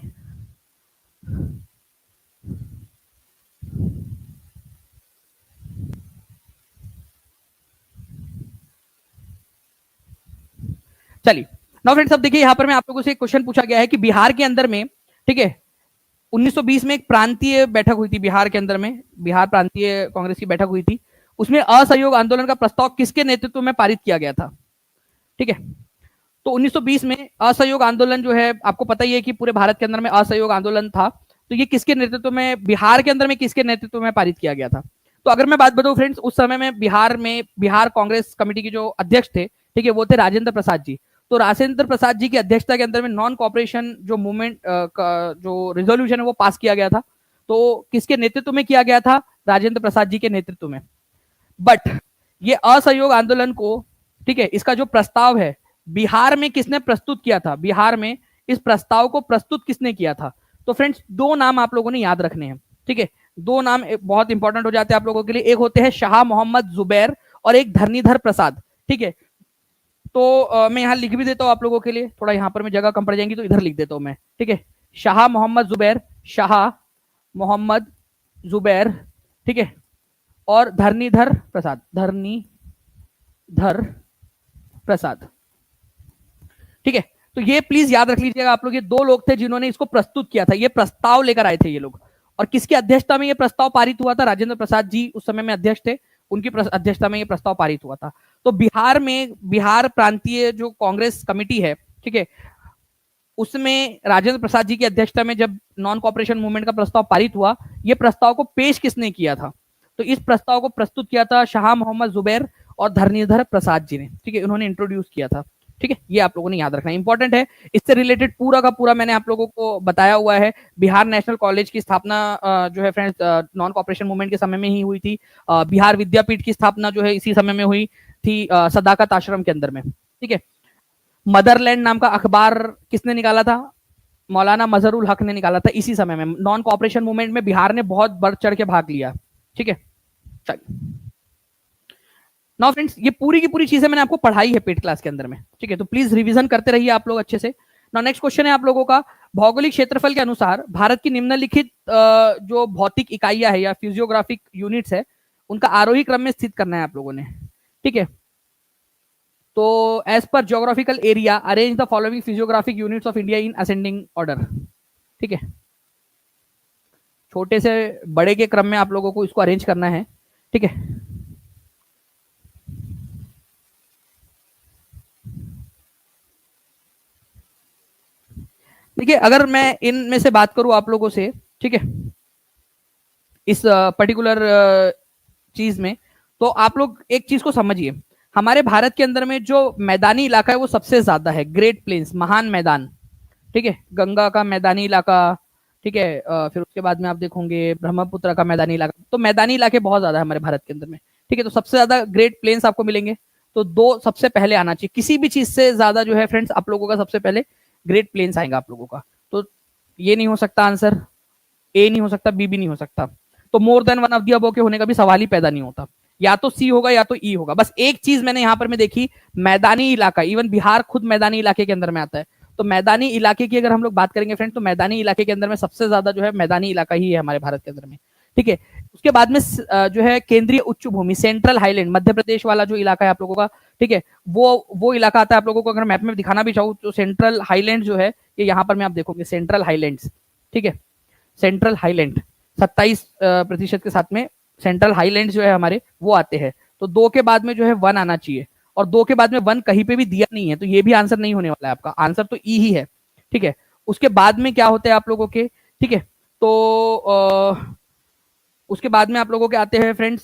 चलिए नाउ फ्रेंड्स, अब देखिए यहाँ पर में आप लोगों से एक क्वेश्चन पूछा गया है कि बिहार के अंदर में, ठीक है, 1920 में एक प्रांतीय बैठक हुई थी बिहार के अंदर में, बिहार प्रांतीय कांग्रेस की बैठक हुई थी। उसमें असहयोग आंदोलन का प्रस्ताव किसके नेतृत्व में पारित किया गया था? ठीक है, तो 1920 में असहयोग आंदोलन जो है आपको पता ही है कि पूरे भारत के अंदर में असहयोग आंदोलन था। तो ये किसके नेतृत्व में, बिहार के अंदर में किसके नेतृत्व में पारित किया गया था? तो अगर मैं बात बताऊं फ्रेंड्स, उस समय में बिहार कांग्रेस कमेटी के जो अध्यक्ष थे, ठीक है, वो थे राजेंद्र प्रसाद जी। तो राजेंद्र प्रसाद जी की अध्यक्षता के अंदर में नॉन कॉपरेशन जो मूवमेंट जो रिजोल्यूशन है वो पास किया गया था। तो किसके नेतृत्व में किया गया था? राजेंद्र प्रसाद जी के नेतृत्व में। बट ये असहयोग आंदोलन को, ठीक है, इसका जो प्रस्ताव है बिहार में किसने प्रस्तुत किया था? बिहार में इस प्रस्ताव को प्रस्तुत किसने किया था? तो फ्रेंड्स 2 नाम आप लोगों ने याद रखने हैं, ठीक है, 2 नाम बहुत इंपॉर्टेंट हो जाते हैं आप लोगों के लिए। एक होते हैं शाह मोहम्मद जुबैर और एक धरणीधर प्रसाद, ठीक है। तो मैं यहाँ लिख भी देता हूँ आप लोगों के लिए, थोड़ा यहाँ पर मैं जगह कम पड़ जाएंगी तो इधर लिख देता हूँ मैं, ठीक है। शाह मोहम्मद जुबैर, शाह मोहम्मद जुबैर, ठीक है, और धरणीधर प्रसाद, धरणीधर प्रसाद, ठीक है। तो ये प्लीज याद रख लीजिएगा आप लोग, ये 2 लोग थे जिन्होंने इसको प्रस्तुत किया था, ये प्रस्ताव लेकर आए थे ये लोग। और किसकी अध्यक्षता में ये प्रस्ताव पारित हुआ था? राजेंद्र प्रसाद जी उस समय में अध्यक्ष थे, उनकी अध्यक्षता में ये प्रस्ताव पारित हुआ था। तो बिहार में बिहार प्रांतीय जो कांग्रेस कमेटी है, ठीक है, उसमें राजेंद्र प्रसाद जी की अध्यक्षता में जब नॉन कॉपरेशन मूवमेंट का प्रस्ताव पारित हुआ, ये प्रस्ताव को पेश किसने किया था? तो इस प्रस्ताव को प्रस्तुत किया था शाह मोहम्मद जुबैर और धरणीधर प्रसाद जी ने, ठीक है, उन्होंने इंट्रोड्यूस किया था। ठीक है, ये आप लोगों ने याद रखना, इंपॉर्टेंट है। इससे रिलेटेड पूरा का पूरा मैंने आप लोगों को बताया हुआ है। बिहार नेशनल कॉलेज की स्थापना जो है फ्रेंड्स नॉन कॉपरेशन मूवमेंट के समय में ही हुई थी। बिहार विद्यापीठ की स्थापना जो है इसी समय में हुई थी, सदाकत आश्रम के अंदर में। ठीक है, मदरलैंड नाम का अखबार किसने निकाला था? मौलाना मजहरुल हक ने निकाला था इसी समय में। नॉन कॉपरेशन मूवमेंट में बिहार ने बहुत बढ़ चढ़ के भाग लिया। ठीक है, नाउ फ्रेंड्स, ये पूरी की पूरी चीजें मैंने आपको पढ़ाई है पेड क्लास के अंदर में, ठीक है, तो प्लीज रिवीजन करते रहिए आप लोग अच्छे से। नाउ नेक्स्ट क्वेश्चन है आप लोगों का, भौगोलिक क्षेत्रफल के अनुसार भारत की निम्नलिखित जो भौतिक इकाइयां है या फिजियोग्राफिक यूनिट्स है, उनका आरोही क्रम में स्थित करना है आप लोगों ने, ठीक है। तो as per geographical area arrange the following physiographic units of India in ascending order, ठीक है। छोटे से बड़े के क्रम में आप लोगों को इसको अरेंज करना है, ठीक है। देखिए, अगर मैं इनमें से बात करूं आप लोगों से, ठीक है, इस पर्टिकुलर चीज में, तो आप लोग एक चीज को समझिए, हमारे भारत के अंदर में जो मैदानी इलाका है वो सबसे ज्यादा है, ग्रेट प्लेन्स, महान मैदान, ठीक है, गंगा का मैदानी इलाका, ठीक है, फिर उसके बाद में आप देखोगे ब्रह्मपुत्र का मैदानी इलाका, तो मैदानी इलाके बहुत ज्यादा है हमारे भारत के अंदर में, ठीक है। तो सबसे ज्यादा ग्रेट प्लेन्स आपको मिलेंगे, तो दो सबसे पहले आना चाहिए, किसी भी चीज से ज्यादा जो है फ्रेंड्स आप लोगों का सबसे पहले ग्रेट प्लेन्स आएगा आप लोगों का। तो ये नहीं हो सकता आंसर, ए नहीं हो सकता, बी भी नहीं हो सकता, तो मोर than one of the above के होने का भी सवाल ही पैदा नहीं होता, या तो सी होगा या तो ई होगा। बस एक चीज मैंने यहां पर मैं देखी, मैदानी इलाका, इवन बिहार खुद मैदानी इलाके के अंदर में आता है, तो मैदानी इलाके की अगर हम लोग बात करेंगे फ्रेंड, तो मैदानी इलाके के अंदर में सबसे ज्यादा जो है मैदानी इलाका ही है हमारे भारत के अंदर में, ठीक है। उसके बाद में जो है केंद्रीय उच्च भूमि, सेंट्रल हाईलैंड, मध्य प्रदेश वाला जो इलाका है आप लोगों का, ठीक है, वो इलाका आता है आप लोगों को, अगर मैप में दिखाना भी चाहूँ तो सेंट्रल हाईलैंड जो है ये यहाँ पर मैं आप देखोगे सेंट्रल हाईलैंड्स, ठीक है, सेंट्रल हाईलैंड 27% के साथ में सेंट्रल हाईलैंड जो है हमारे वो आते हैं। तो दो के बाद में जो है वन आना चाहिए, और दो के बाद में वन कहीं पे भी दिया नहीं है, तो ये भी आंसर नहीं होने वाला है आपका, आंसर तो ई ही है, ठीक है। उसके बाद में क्या होते हैं आप लोगों के, ठीक है, तो उसके बाद में आप लोगों के आते हैं फ्रेंड्स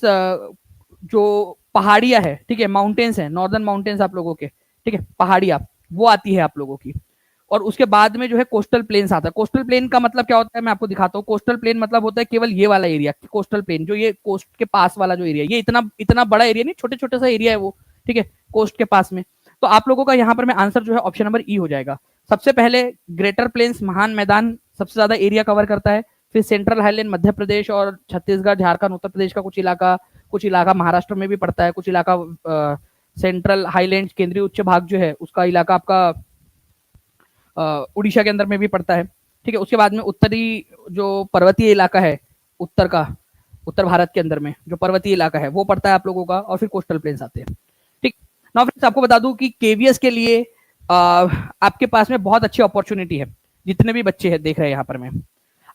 जो पहाड़ियां है, ठीक है, माउंटेन्स है, नॉर्दर्न माउंटेन्स आप लोगों के, ठीक है, पहाड़ियां वो आती है आप लोगों की। और उसके बाद में जो है कोस्टल प्लेन्स आता है। कोस्टल प्लेन का मतलब क्या होता है मैं आपको दिखाता हूँ। कोस्टल प्लेन मतलब होता है केवल ये वाला एरिया, कोस्टल प्लेन जो ये कोस्ट के पास वाला जो एरिया, ये इतना इतना बड़ा एरिया नहीं, छोटे छोटे सा एरिया है वो, ठीक है, कोस्ट के पास में। तो आप लोगों का यहाँ पर में आंसर जो है ऑप्शन नंबर ई हो जाएगा। सबसे पहले ग्रेटर प्लेन्स, महान मैदान सबसे ज्यादा एरिया कवर करता है, फिर सेंट्रल हाईलैंड मध्य प्रदेश और छत्तीसगढ़, झारखंड, उत्तर प्रदेश का कुछ इलाका महाराष्ट्र में भी पड़ता है, कुछ इलाका सेंट्रल हाईलैंड केंद्रीय उच्च भाग जो है उसका इलाका आपका उड़ीसा के अंदर में भी पड़ता है, ठीक है। उसके बाद में उत्तरी जो पर्वतीय इलाका है, उत्तर भारत के अंदर में जो पर्वतीय इलाका है वो पड़ता है आप लोगों का, और फिर कोस्टल प्लेन्स आते हैं, ठीक। नाउ फ्रेंड्स, आपको बता दूं कि केवीएस के लिए आपके पास में बहुत अच्छी अपॉर्चुनिटी है, जितने भी बच्चे हैं देख रहे हैं यहाँ पर में,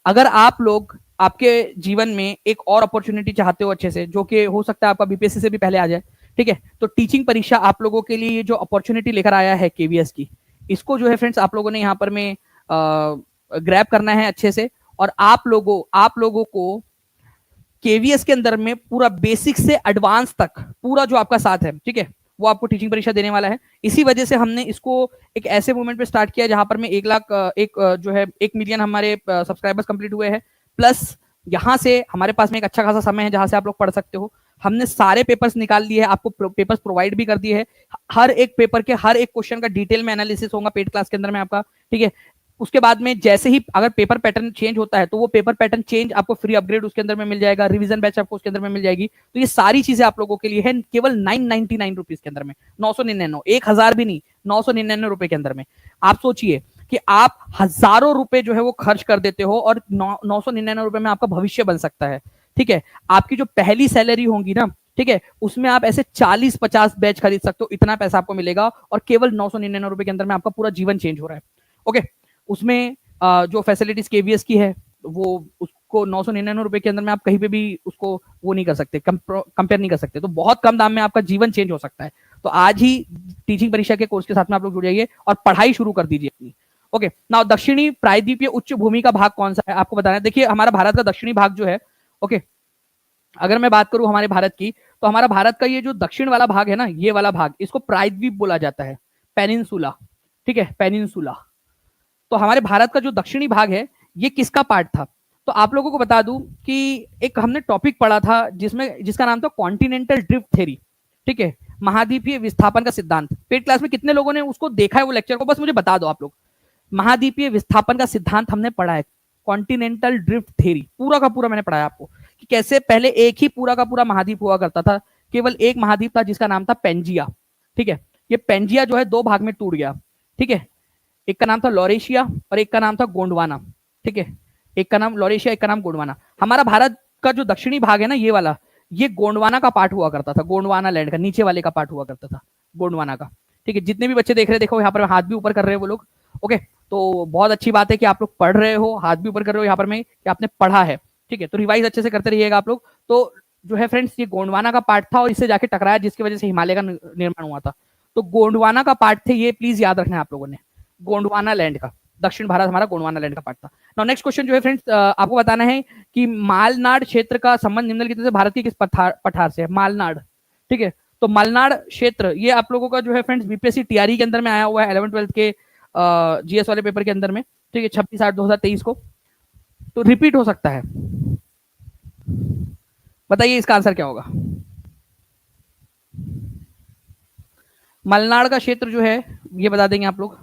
अगर आप लोग आपके जीवन में एक और अपॉर्चुनिटी चाहते हो अच्छे से, जो कि हो सकता है आपका बीपीएससी से भी पहले आ जाए, ठीक है, तो टीचिंग परीक्षा आप लोगों के लिए जो अपॉर्चुनिटी लेकर आया है केवीएस की, इसको जो है फ्रेंड्स आप लोगों ने यहाँ पर में ग्रैब करना है अच्छे से, और आप लोगों को केवीएस के अंदर में पूरा बेसिक से एडवांस तक पूरा जो आपका साथ है, ठीक है, वो आपको टीचिंग परीक्षा देने वाला है। इसी वजह से हमने इसको एक ऐसे मूवमेंट पे स्टार्ट किया जहां पर में 1 लाख जो है 1 मिलियन हमारे सब्सक्राइबर्स कंप्लीट हुए हैं, प्लस यहाँ से हमारे पास में एक अच्छा खासा समय है जहां से आप लोग पढ़ सकते हो। हमने सारे पेपर्स निकाल दिए हैं, आपको पेपर्स प्रोवाइड भी कर दिए हैं, हर एक पेपर के हर एक क्वेश्चन का डिटेल में एनालिसिस होगा पेड क्लास के अंदर में आपका, ठीक है। उसके बाद में जैसे ही अगर पेपर पैटर्न चेंज होता है तो वो पेपर पैटर्न चेंज आपको फ्री अपग्रेड उसके अंदर में मिल जाएगा, रिवीजन बैच आपको उसके अंदर में मिल जाएगी। तो ये सारी चीजें आप लोगों के लिए है केवल 999 रुपीज के अंदर में, 999, 1000 भी नहीं, 999 रुपए के अंदर में। आप सोचिए कि आप हजारों रुपए जो है वो खर्च कर देते हो और 999 रुपए में आपका भविष्य बन सकता है, ठीक है। आपकी जो पहली सैलरी होगी ना, ठीक है, उसमें आप ऐसे 40-50 बैच खरीद सकते हो, इतना पैसा आपको मिलेगा, और केवल 999 रुपए के अंदर में आपका पूरा जीवन चेंज हो रहा है, ओके। उसमें जो फैसिलिटीज केवीएस की है वो उसको 999 रुपए के अंदर में आप कहीं पे भी उसको वो नहीं कर सकते, कंपेयर नहीं कर सकते, तो बहुत कम दाम में आपका जीवन चेंज हो सकता है। तो आज ही टीचिंग परीक्षा के कोर्स के साथ में आप लोग जुड़ जाइए और पढ़ाई शुरू कर दीजिए अपनी, ओके। नाउ दक्षिणी प्रायद्वीपीय उच्च भूमि का भाग कौन सा है आपको बताना है। देखिए हमारा भारत का दक्षिणी भाग जो है, ओके, अगर मैं बात करूं हमारे भारत की, तो हमारा भारत का ये जो दक्षिण वाला भाग है ना, ये वाला भाग, इसको प्रायद्वीप बोला जाता है, पेनिनसुला, ठीक है, पेनिनसुला। तो हमारे भारत का जो दक्षिणी भाग है ये किसका पार्ट था, तो आप लोगों को बता दूं कि एक हमने टॉपिक पढ़ा था जिसका नाम था कॉन्टिनेंटल ड्रिफ्ट थ्योरी, ठीक है, महाद्वीपीय विस्थापन का सिद्धांत। पेड क्लास में कितने लोगों ने उसको देखा है वो लेक्चर को, बस मुझे बता दो आप लोग। महाद्वीपीय विस्थापन का सिद्धांत हमने पढ़ा है, कॉन्टिनेंटल ड्रिफ्ट थ्योरी पूरा का पूरा मैंने पढ़ाया आपको कि कैसे पहले एक ही पूरा का पूरा महाद्वीप हुआ करता था, केवल एक महाद्वीप था जिसका नाम था पेंजिया। ठीक है, ये पेंजिया जो है दो भाग में टूट गया। ठीक है, एक का नाम था लॉरेशिया और एक का नाम था गोंडवाना। ठीक है, एक का नाम लॉरेशिया, एक का नाम गोंडवाना। हमारा भारत का जो दक्षिणी भाग है ना, ये वाला, ये गोंडवाना का पार्ट हुआ करता था, गोंडवाना लैंड का नीचे वाले का पार्ट हुआ करता था, गोंडवाना का। ठीक है, जितने भी बच्चे देख रहे हैं, देखो यहाँ पर हाथ भी ऊपर कर रहे हैं वो लोग। ओके, तो बहुत अच्छी बात है कि आप लोग पढ़ रहे हो, हाथ भी ऊपर कर रहे हो यहाँ पर में कि आपने पढ़ा है। ठीक है, तो रिवाइज अच्छे से करते रहिएगा आप लोग। तो जो है फ्रेंड्स, ये गोंडवाना का पार्ट था और इससे जाके टकराया, जिसकी वजह से हिमालय का निर्माण हुआ था। तो गोंडवाना का पार्ट थे ये, प्लीज याद रखना है आप लोगों ने, गोंडवाना लैंड का, दक्षिण भारत हमारा गोंडवाना लैंड का पार्ट था। नाउ नेक्स्ट क्वेश्चन जो है फ्रेंड्स, आपको बताना है कि मालनाड क्षेत्र का संबंध निम्नलिखित से भारत के किस पठार से है? मालनाड। ठीक है, तो मालनाड क्षेत्र ये आप लोगों का जो है फ्रेंड्स बीपीएससी टीआरई के अंदर में आया हुआ है 11th 12th के जीएस वाले पेपर के अंदर में। ठीक है, 26/8/2023 को, तो रिपीट हो सकता है। बताइए इसका आंसर क्या होगा? मलनाड का क्षेत्र जो है ये बता देंगे आप लोग।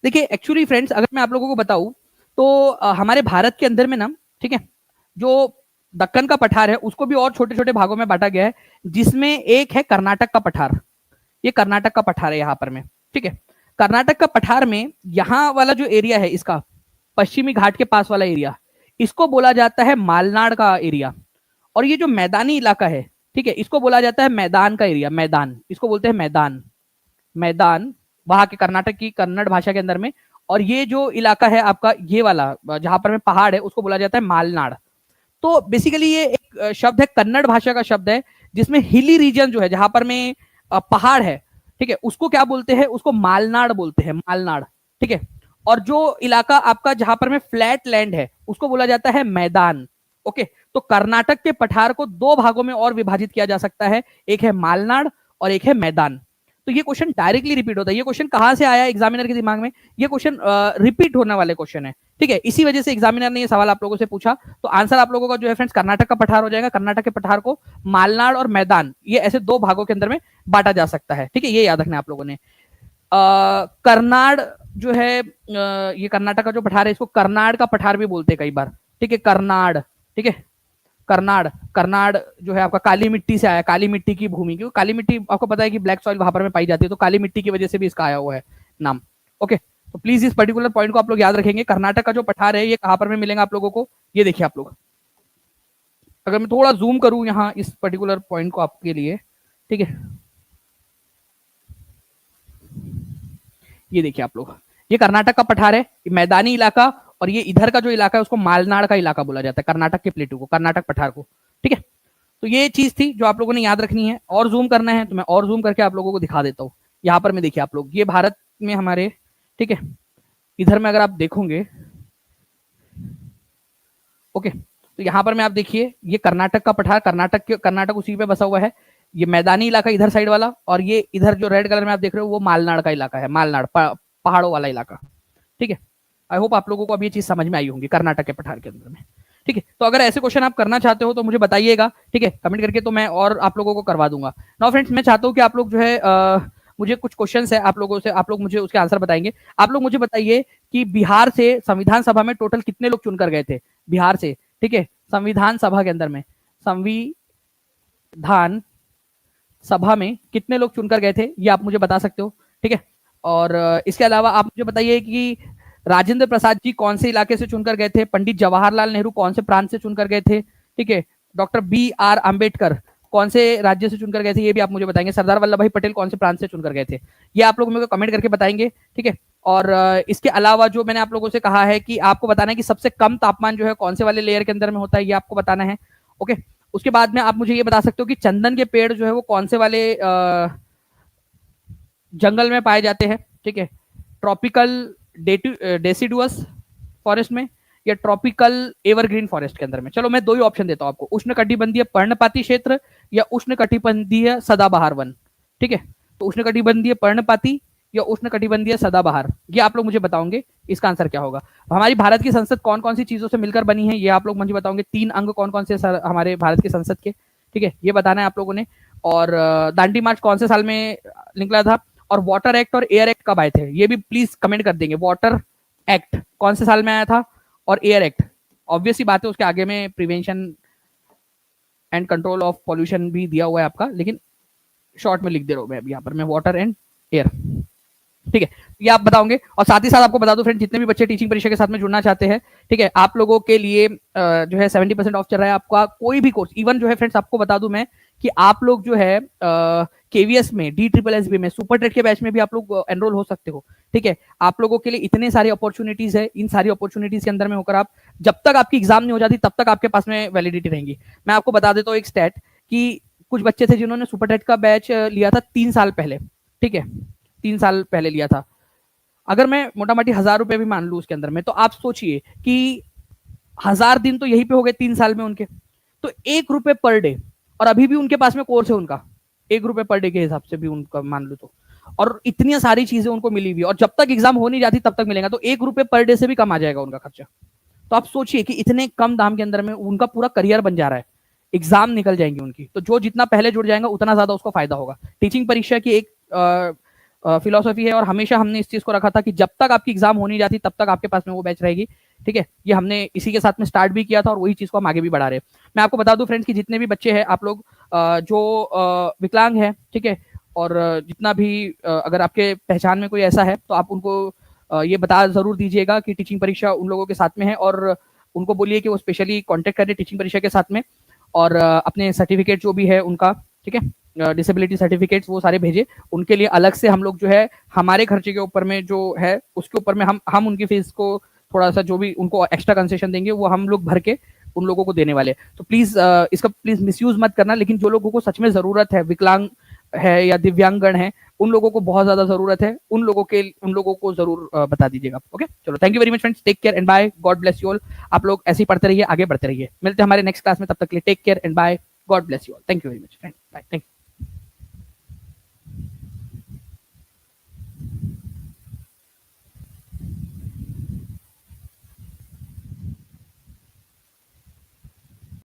देखिए एक्चुअली फ्रेंड्स, अगर मैं आप लोगों को बताऊं तो हमारे भारत के अंदर में ना, ठीक है, जो दक्कन का पठार है उसको भी और छोटे छोटे भागों में बांटा गया है, जिसमें एक है कर्नाटक का पठार। ये कर्नाटक का पठार है यहाँ पर में। ठीक है, कर्नाटक का पठार में यहाँ वाला जो एरिया है, इसका पश्चिमी घाट के पास वाला एरिया, इसको बोला जाता है मालनाड का एरिया। और ये जो मैदानी इलाका है, ठीक है, इसको बोला जाता है मैदान का एरिया। मैदान, इसको बोलते हैं मैदान। मैदान वहां के कर्नाटक की कन्नड़ भाषा के अंदर में। और ये जो इलाका है आपका, ये वाला जहां पर में पहाड़ है, उसको बोला जाता है मालनाड। तो बेसिकली ये एक शब्द है, कन्नड़ भाषा का शब्द है, जिसमें हिली रीजन जो है, जहां पर में पहाड़ है, ठीक है, उसको क्या बोलते हैं? उसको मालनाड बोलते हैं, मालनाड। ठीक है, और जो इलाका आपका जहां पर में फ्लैट लैंड है, उसको बोला जाता है मैदान। ओके, तो कर्नाटक के पठार को दो भागों में और विभाजित किया जा सकता है, एक है मालनाड और एक है मैदान। तो ये क्वेश्चन डायरेक्टली रिपीट होता है। ये क्वेश्चन कहां से आया एग्जामिनर के दिमाग में? ये क्वेश्चन रिपीट होने वाले क्वेश्चन है। ठीक है, इसी वजह से एग्जामिनर ने ये सवाल आप लोगों से पूछा। तो आंसर आप लोगों का जो है फ्रेंड्स, कर्नाटक का पठार हो जाएगा। कर्नाटक के पठार को मालनाड और मैदान, ये ऐसे दो भागों के अंदर में बांटा जा सकता है। ठीक है, ये याद रखना आप लोगों ने। करनाड़ जो है, ये कर्नाटक का जो पठार है, इसको करनाड़ का पठार भी बोलते हैं कई बार। ठीक है, करनाड़। ठीक है, करनाड़। करनाड़ जो है आपका काली मिट्टी से आया, काली मिट्टी की भूमि, क्योंकि काली मिट्टी आपको पता है कि ब्लैक सॉइल वहां पर में पाई जाती है, तो काली मिट्टी की वजह से भी इसका आया हुआ है नाम। ओके, तो प्लीज इस पर्टिकुलर पॉइंट को आप लोग याद रखेंगे। कर्नाटक का जो पठार है ये कहां पर में मिलेगा आप लोगों को? ये देखिए आप लोग, अगर मैं थोड़ा जूम करूं यहाँ इस पर्टिकुलर पॉइंट को आपके लिए, ठीक है, ये देखिए आप लोग, ये कर्नाटक का पठार है, मैदानी इलाका। और ये इधर का जो इलाका है उसको मालनाड का इलाका बोला जाता है, कर्नाटक के प्लेटू को, कर्नाटक पठार को। ठीक है, तो ये चीज थी जो आप लोगों ने याद रखनी है। और जूम करना है तो मैं और जूम करके आप लोगों को दिखा देता हूँ। यहाँ पर मैं देखिए आप लोग, ये भारत में हमारे, ठीक है, इधर में अगर आप देखोगे, ओके, तो यहाँ पर में आप देखिए, ये कर्नाटक का पठार, कर्नाटक उसी पे बसा हुआ है। ये मैदानी इलाका इधर साइड वाला, और ये इधर जो रेड कलर में आप देख रहे हो वो मालनाड का इलाका है, मालनाड पहाड़ों वाला इलाका। ठीक है, आई होप आप लोगों को अब ये चीज समझ में आई होंगी कर्नाटक के पठार के अंदर में। ठीक है, तो अगर ऐसे क्वेश्चन आप करना चाहते हो तो मुझे बताइएगा, ठीक है, कमेंट करके, तो मैं और आप लोगों को करवा दूंगा। नाउ फ्रेंड्स, मैं चाहता हूँ कि आप लोग जो है मुझे कुछ क्वेश्चंस है आप लोगों से, आप लोग मुझे उसके आंसर बताएंगे। आप लोग मुझे बताइए कि बिहार से संविधान सभा में टोटल कितने लोग चुनकर गए थे बिहार से? ठीक है, संविधान सभा के अंदर में, संविधान सभा में कितने लोग चुनकर गए थे, ये आप मुझे बता सकते हो। ठीक है, और इसके अलावा आप मुझे बताइए कि राजेंद्र प्रसाद जी कौन से इलाके से चुनकर गए थे? पंडित जवाहरलाल नेहरू कौन से प्रांत से चुनकर गए थे? ठीक है, डॉक्टर BR अम्बेडकर कौन से राज्य से चुनकर गए थे? ये भी आप मुझे बताएंगे। सरदार वल्लभ भाई पटेल कौन से प्रांत से चुनकर गए थे? ये आप लोग मेरे को कमेंट करके बताएंगे। ठीक है, और इसके अलावा जो मैंने आप लोगों से कहा है कि आपको बताना है कि सबसे कम तापमान जो है कौन से वाले लेयर के अंदर में होता है, ये आपको बताना है। ओके, उसके बाद में आप मुझे ये बता सकते हो कि चंदन के पेड़ जो है वो कौन से वाले जंगल में पाए जाते हैं? ठीक है, ट्रॉपिकल डेसिडुअस फॉरेस्ट में या ट्रॉपिकल एवरग्रीन फॉरेस्ट के अंदर में? चलो मैं दो ही ऑप्शन देता हूं आपको, उष्णकटिबंधीय पर्णपाती क्षेत्र या उष्णकटिबंधीय सदाबहार वन। ठीक है, तो उष्णकटिबंधीय पर्णपाती या उष्णकटिबंधीय सदाबहार, ये आप लोग मुझे बताओगे इसका आंसर क्या होगा। हमारी भारत की संसद कौन कौन सी चीजों से मिलकर बनी है, ये आप लोग मुझे बताओगे। 3 अंग कौन कौन से हमारे भारत की संसद के? ठीक है, ये बताना है आप लोगों ने। और दांडी मार्च कौन से साल में निकला था, और वाटर एक्ट और एयर एक्ट कब आए थे, ये भी प्लीज कमेंट कर देंगे। वाटर एक्ट कौन से साल में आया था, और एयर एक्ट ऑब्वियसली बात है, उसके आगे में prevention and control of pollution भी दिया हुआ है आपका, लेकिन शॉर्ट में लिख दे रहा हूं मैं अभी यहाँ पर, मैं वाटर एंड एयर, ठीक है, ये आप बताओगे। और साथ ही साथ आपको बता दूं फ्रेंड, जितने भी बच्चे टीचिंग परीक्षा के साथ में जुड़ना चाहते हैं, ठीक है, आप लोगों के लिए जो है 70% ऑफ चल रहा है आपका कोई भी कोर्स। इवन जो है फ्रेंड्स आपको बता दूं मैं कि आप लोग जो है केवीएस में, DSSB में, सुपर टेट के बैच में भी आप लोग एनरोल हो सकते हो, ठीक है। आप लोगों के लिए इतने सारी अपॉर्चुनिटीज है, इन सारी अपॉर्चुनिटीज के अंदर में होकर आप, जब तक आपकी एग्जाम नहीं हो जाती तब तक आपके पास में वैलिडिटी रहेंगी। मैं आपको बता देता हूँ एक स्टैट, कि कुछ बच्चे थे जिन्होंने सुपर टेट का बैच लिया था 3 साल पहले, ठीक है, 3 साल पहले लिया था। अगर मैं मोटा मोटी 1000 रुपए भी मान लू उसके अंदर में, तो आप सोचिए कि 1000 दिन तो यहीं पे हो गए 3 साल में उनके, तो 1 रुपए पर डे, और अभी भी उनके पास में कोर्स है उनका 1 रुपए पर डे के हिसाब से भी उनका मान लो तो, और इतनी सारी चीजें उनको मिली हुई, और जब तक एग्जाम हो नहीं जाती तब तक मिलेगा, तो 1 रुपए पर डे से भी कम आ जाएगा उनका खर्चा। तो आप सोचिए कि इतने कम दाम के अंदर में उनका पूरा करियर बन जा रहा है, एग्जाम निकल जाएंगी उनकी, तो जो जितना पहले जुड़ जाएगा उतना ज्यादा उसको फायदा होगा। टीचिंग परीक्षा की एक फिलोसफी है, और हमेशा हमने इस चीज को रखा था कि जब तक आपकी एग्जाम होनी जाती तब तक आपके पास में वो बैच रहेगी, ठीक है। ये हमने इसी के साथ में स्टार्ट भी किया था, और वही चीज को हम आगे भी बढ़ा रहे हैं। मैं आपको बता दूं फ्रेंड्स कि जितने भी बच्चे हैं आप लोग जो विकलांग है, ठीक है, और जितना भी अगर आपके पहचान में कोई ऐसा है तो आप उनको ये बता जरूर दीजिएगा कि टीचिंग परीक्षा उन लोगों के साथ में है, और उनको बोलिए कि वो स्पेशली कॉन्टेक्ट करें टीचिंग परीक्षा के साथ में, और अपने सर्टिफिकेट जो भी है उनका, ठीक है, डिसेबिलिटी सर्टिफिकेट्स वो सारे भेजे। उनके लिए अलग से हम लोग जो है हमारे खर्चे के ऊपर में जो है उसके ऊपर में हम उनकी फीस को थोड़ा सा जो भी उनको एक्स्ट्रा कंसेशन देंगे वो हम लोग भर के उन लोगों को देने वाले। तो प्लीज इसका प्लीज मिसयूज मत करना, लेकिन जो लोगों को सच में जरूरत है, विकलांग है या दिव्यांगगण है, उन लोगों को बहुत ज्यादा जरूरत है, उन लोगों को जरूर बता दीजिएगा। ओके, चलो, thank you very much friends, take care and bye, God bless you all. आप लोग ऐसे ही पढ़ते रहिए, आगे बढ़ते रहिए, मिलते हैं हमारे नेक्स्ट क्लास में, तब तक के लिए take care and bye, God bless you all, thank you very much friend, bye, thank you.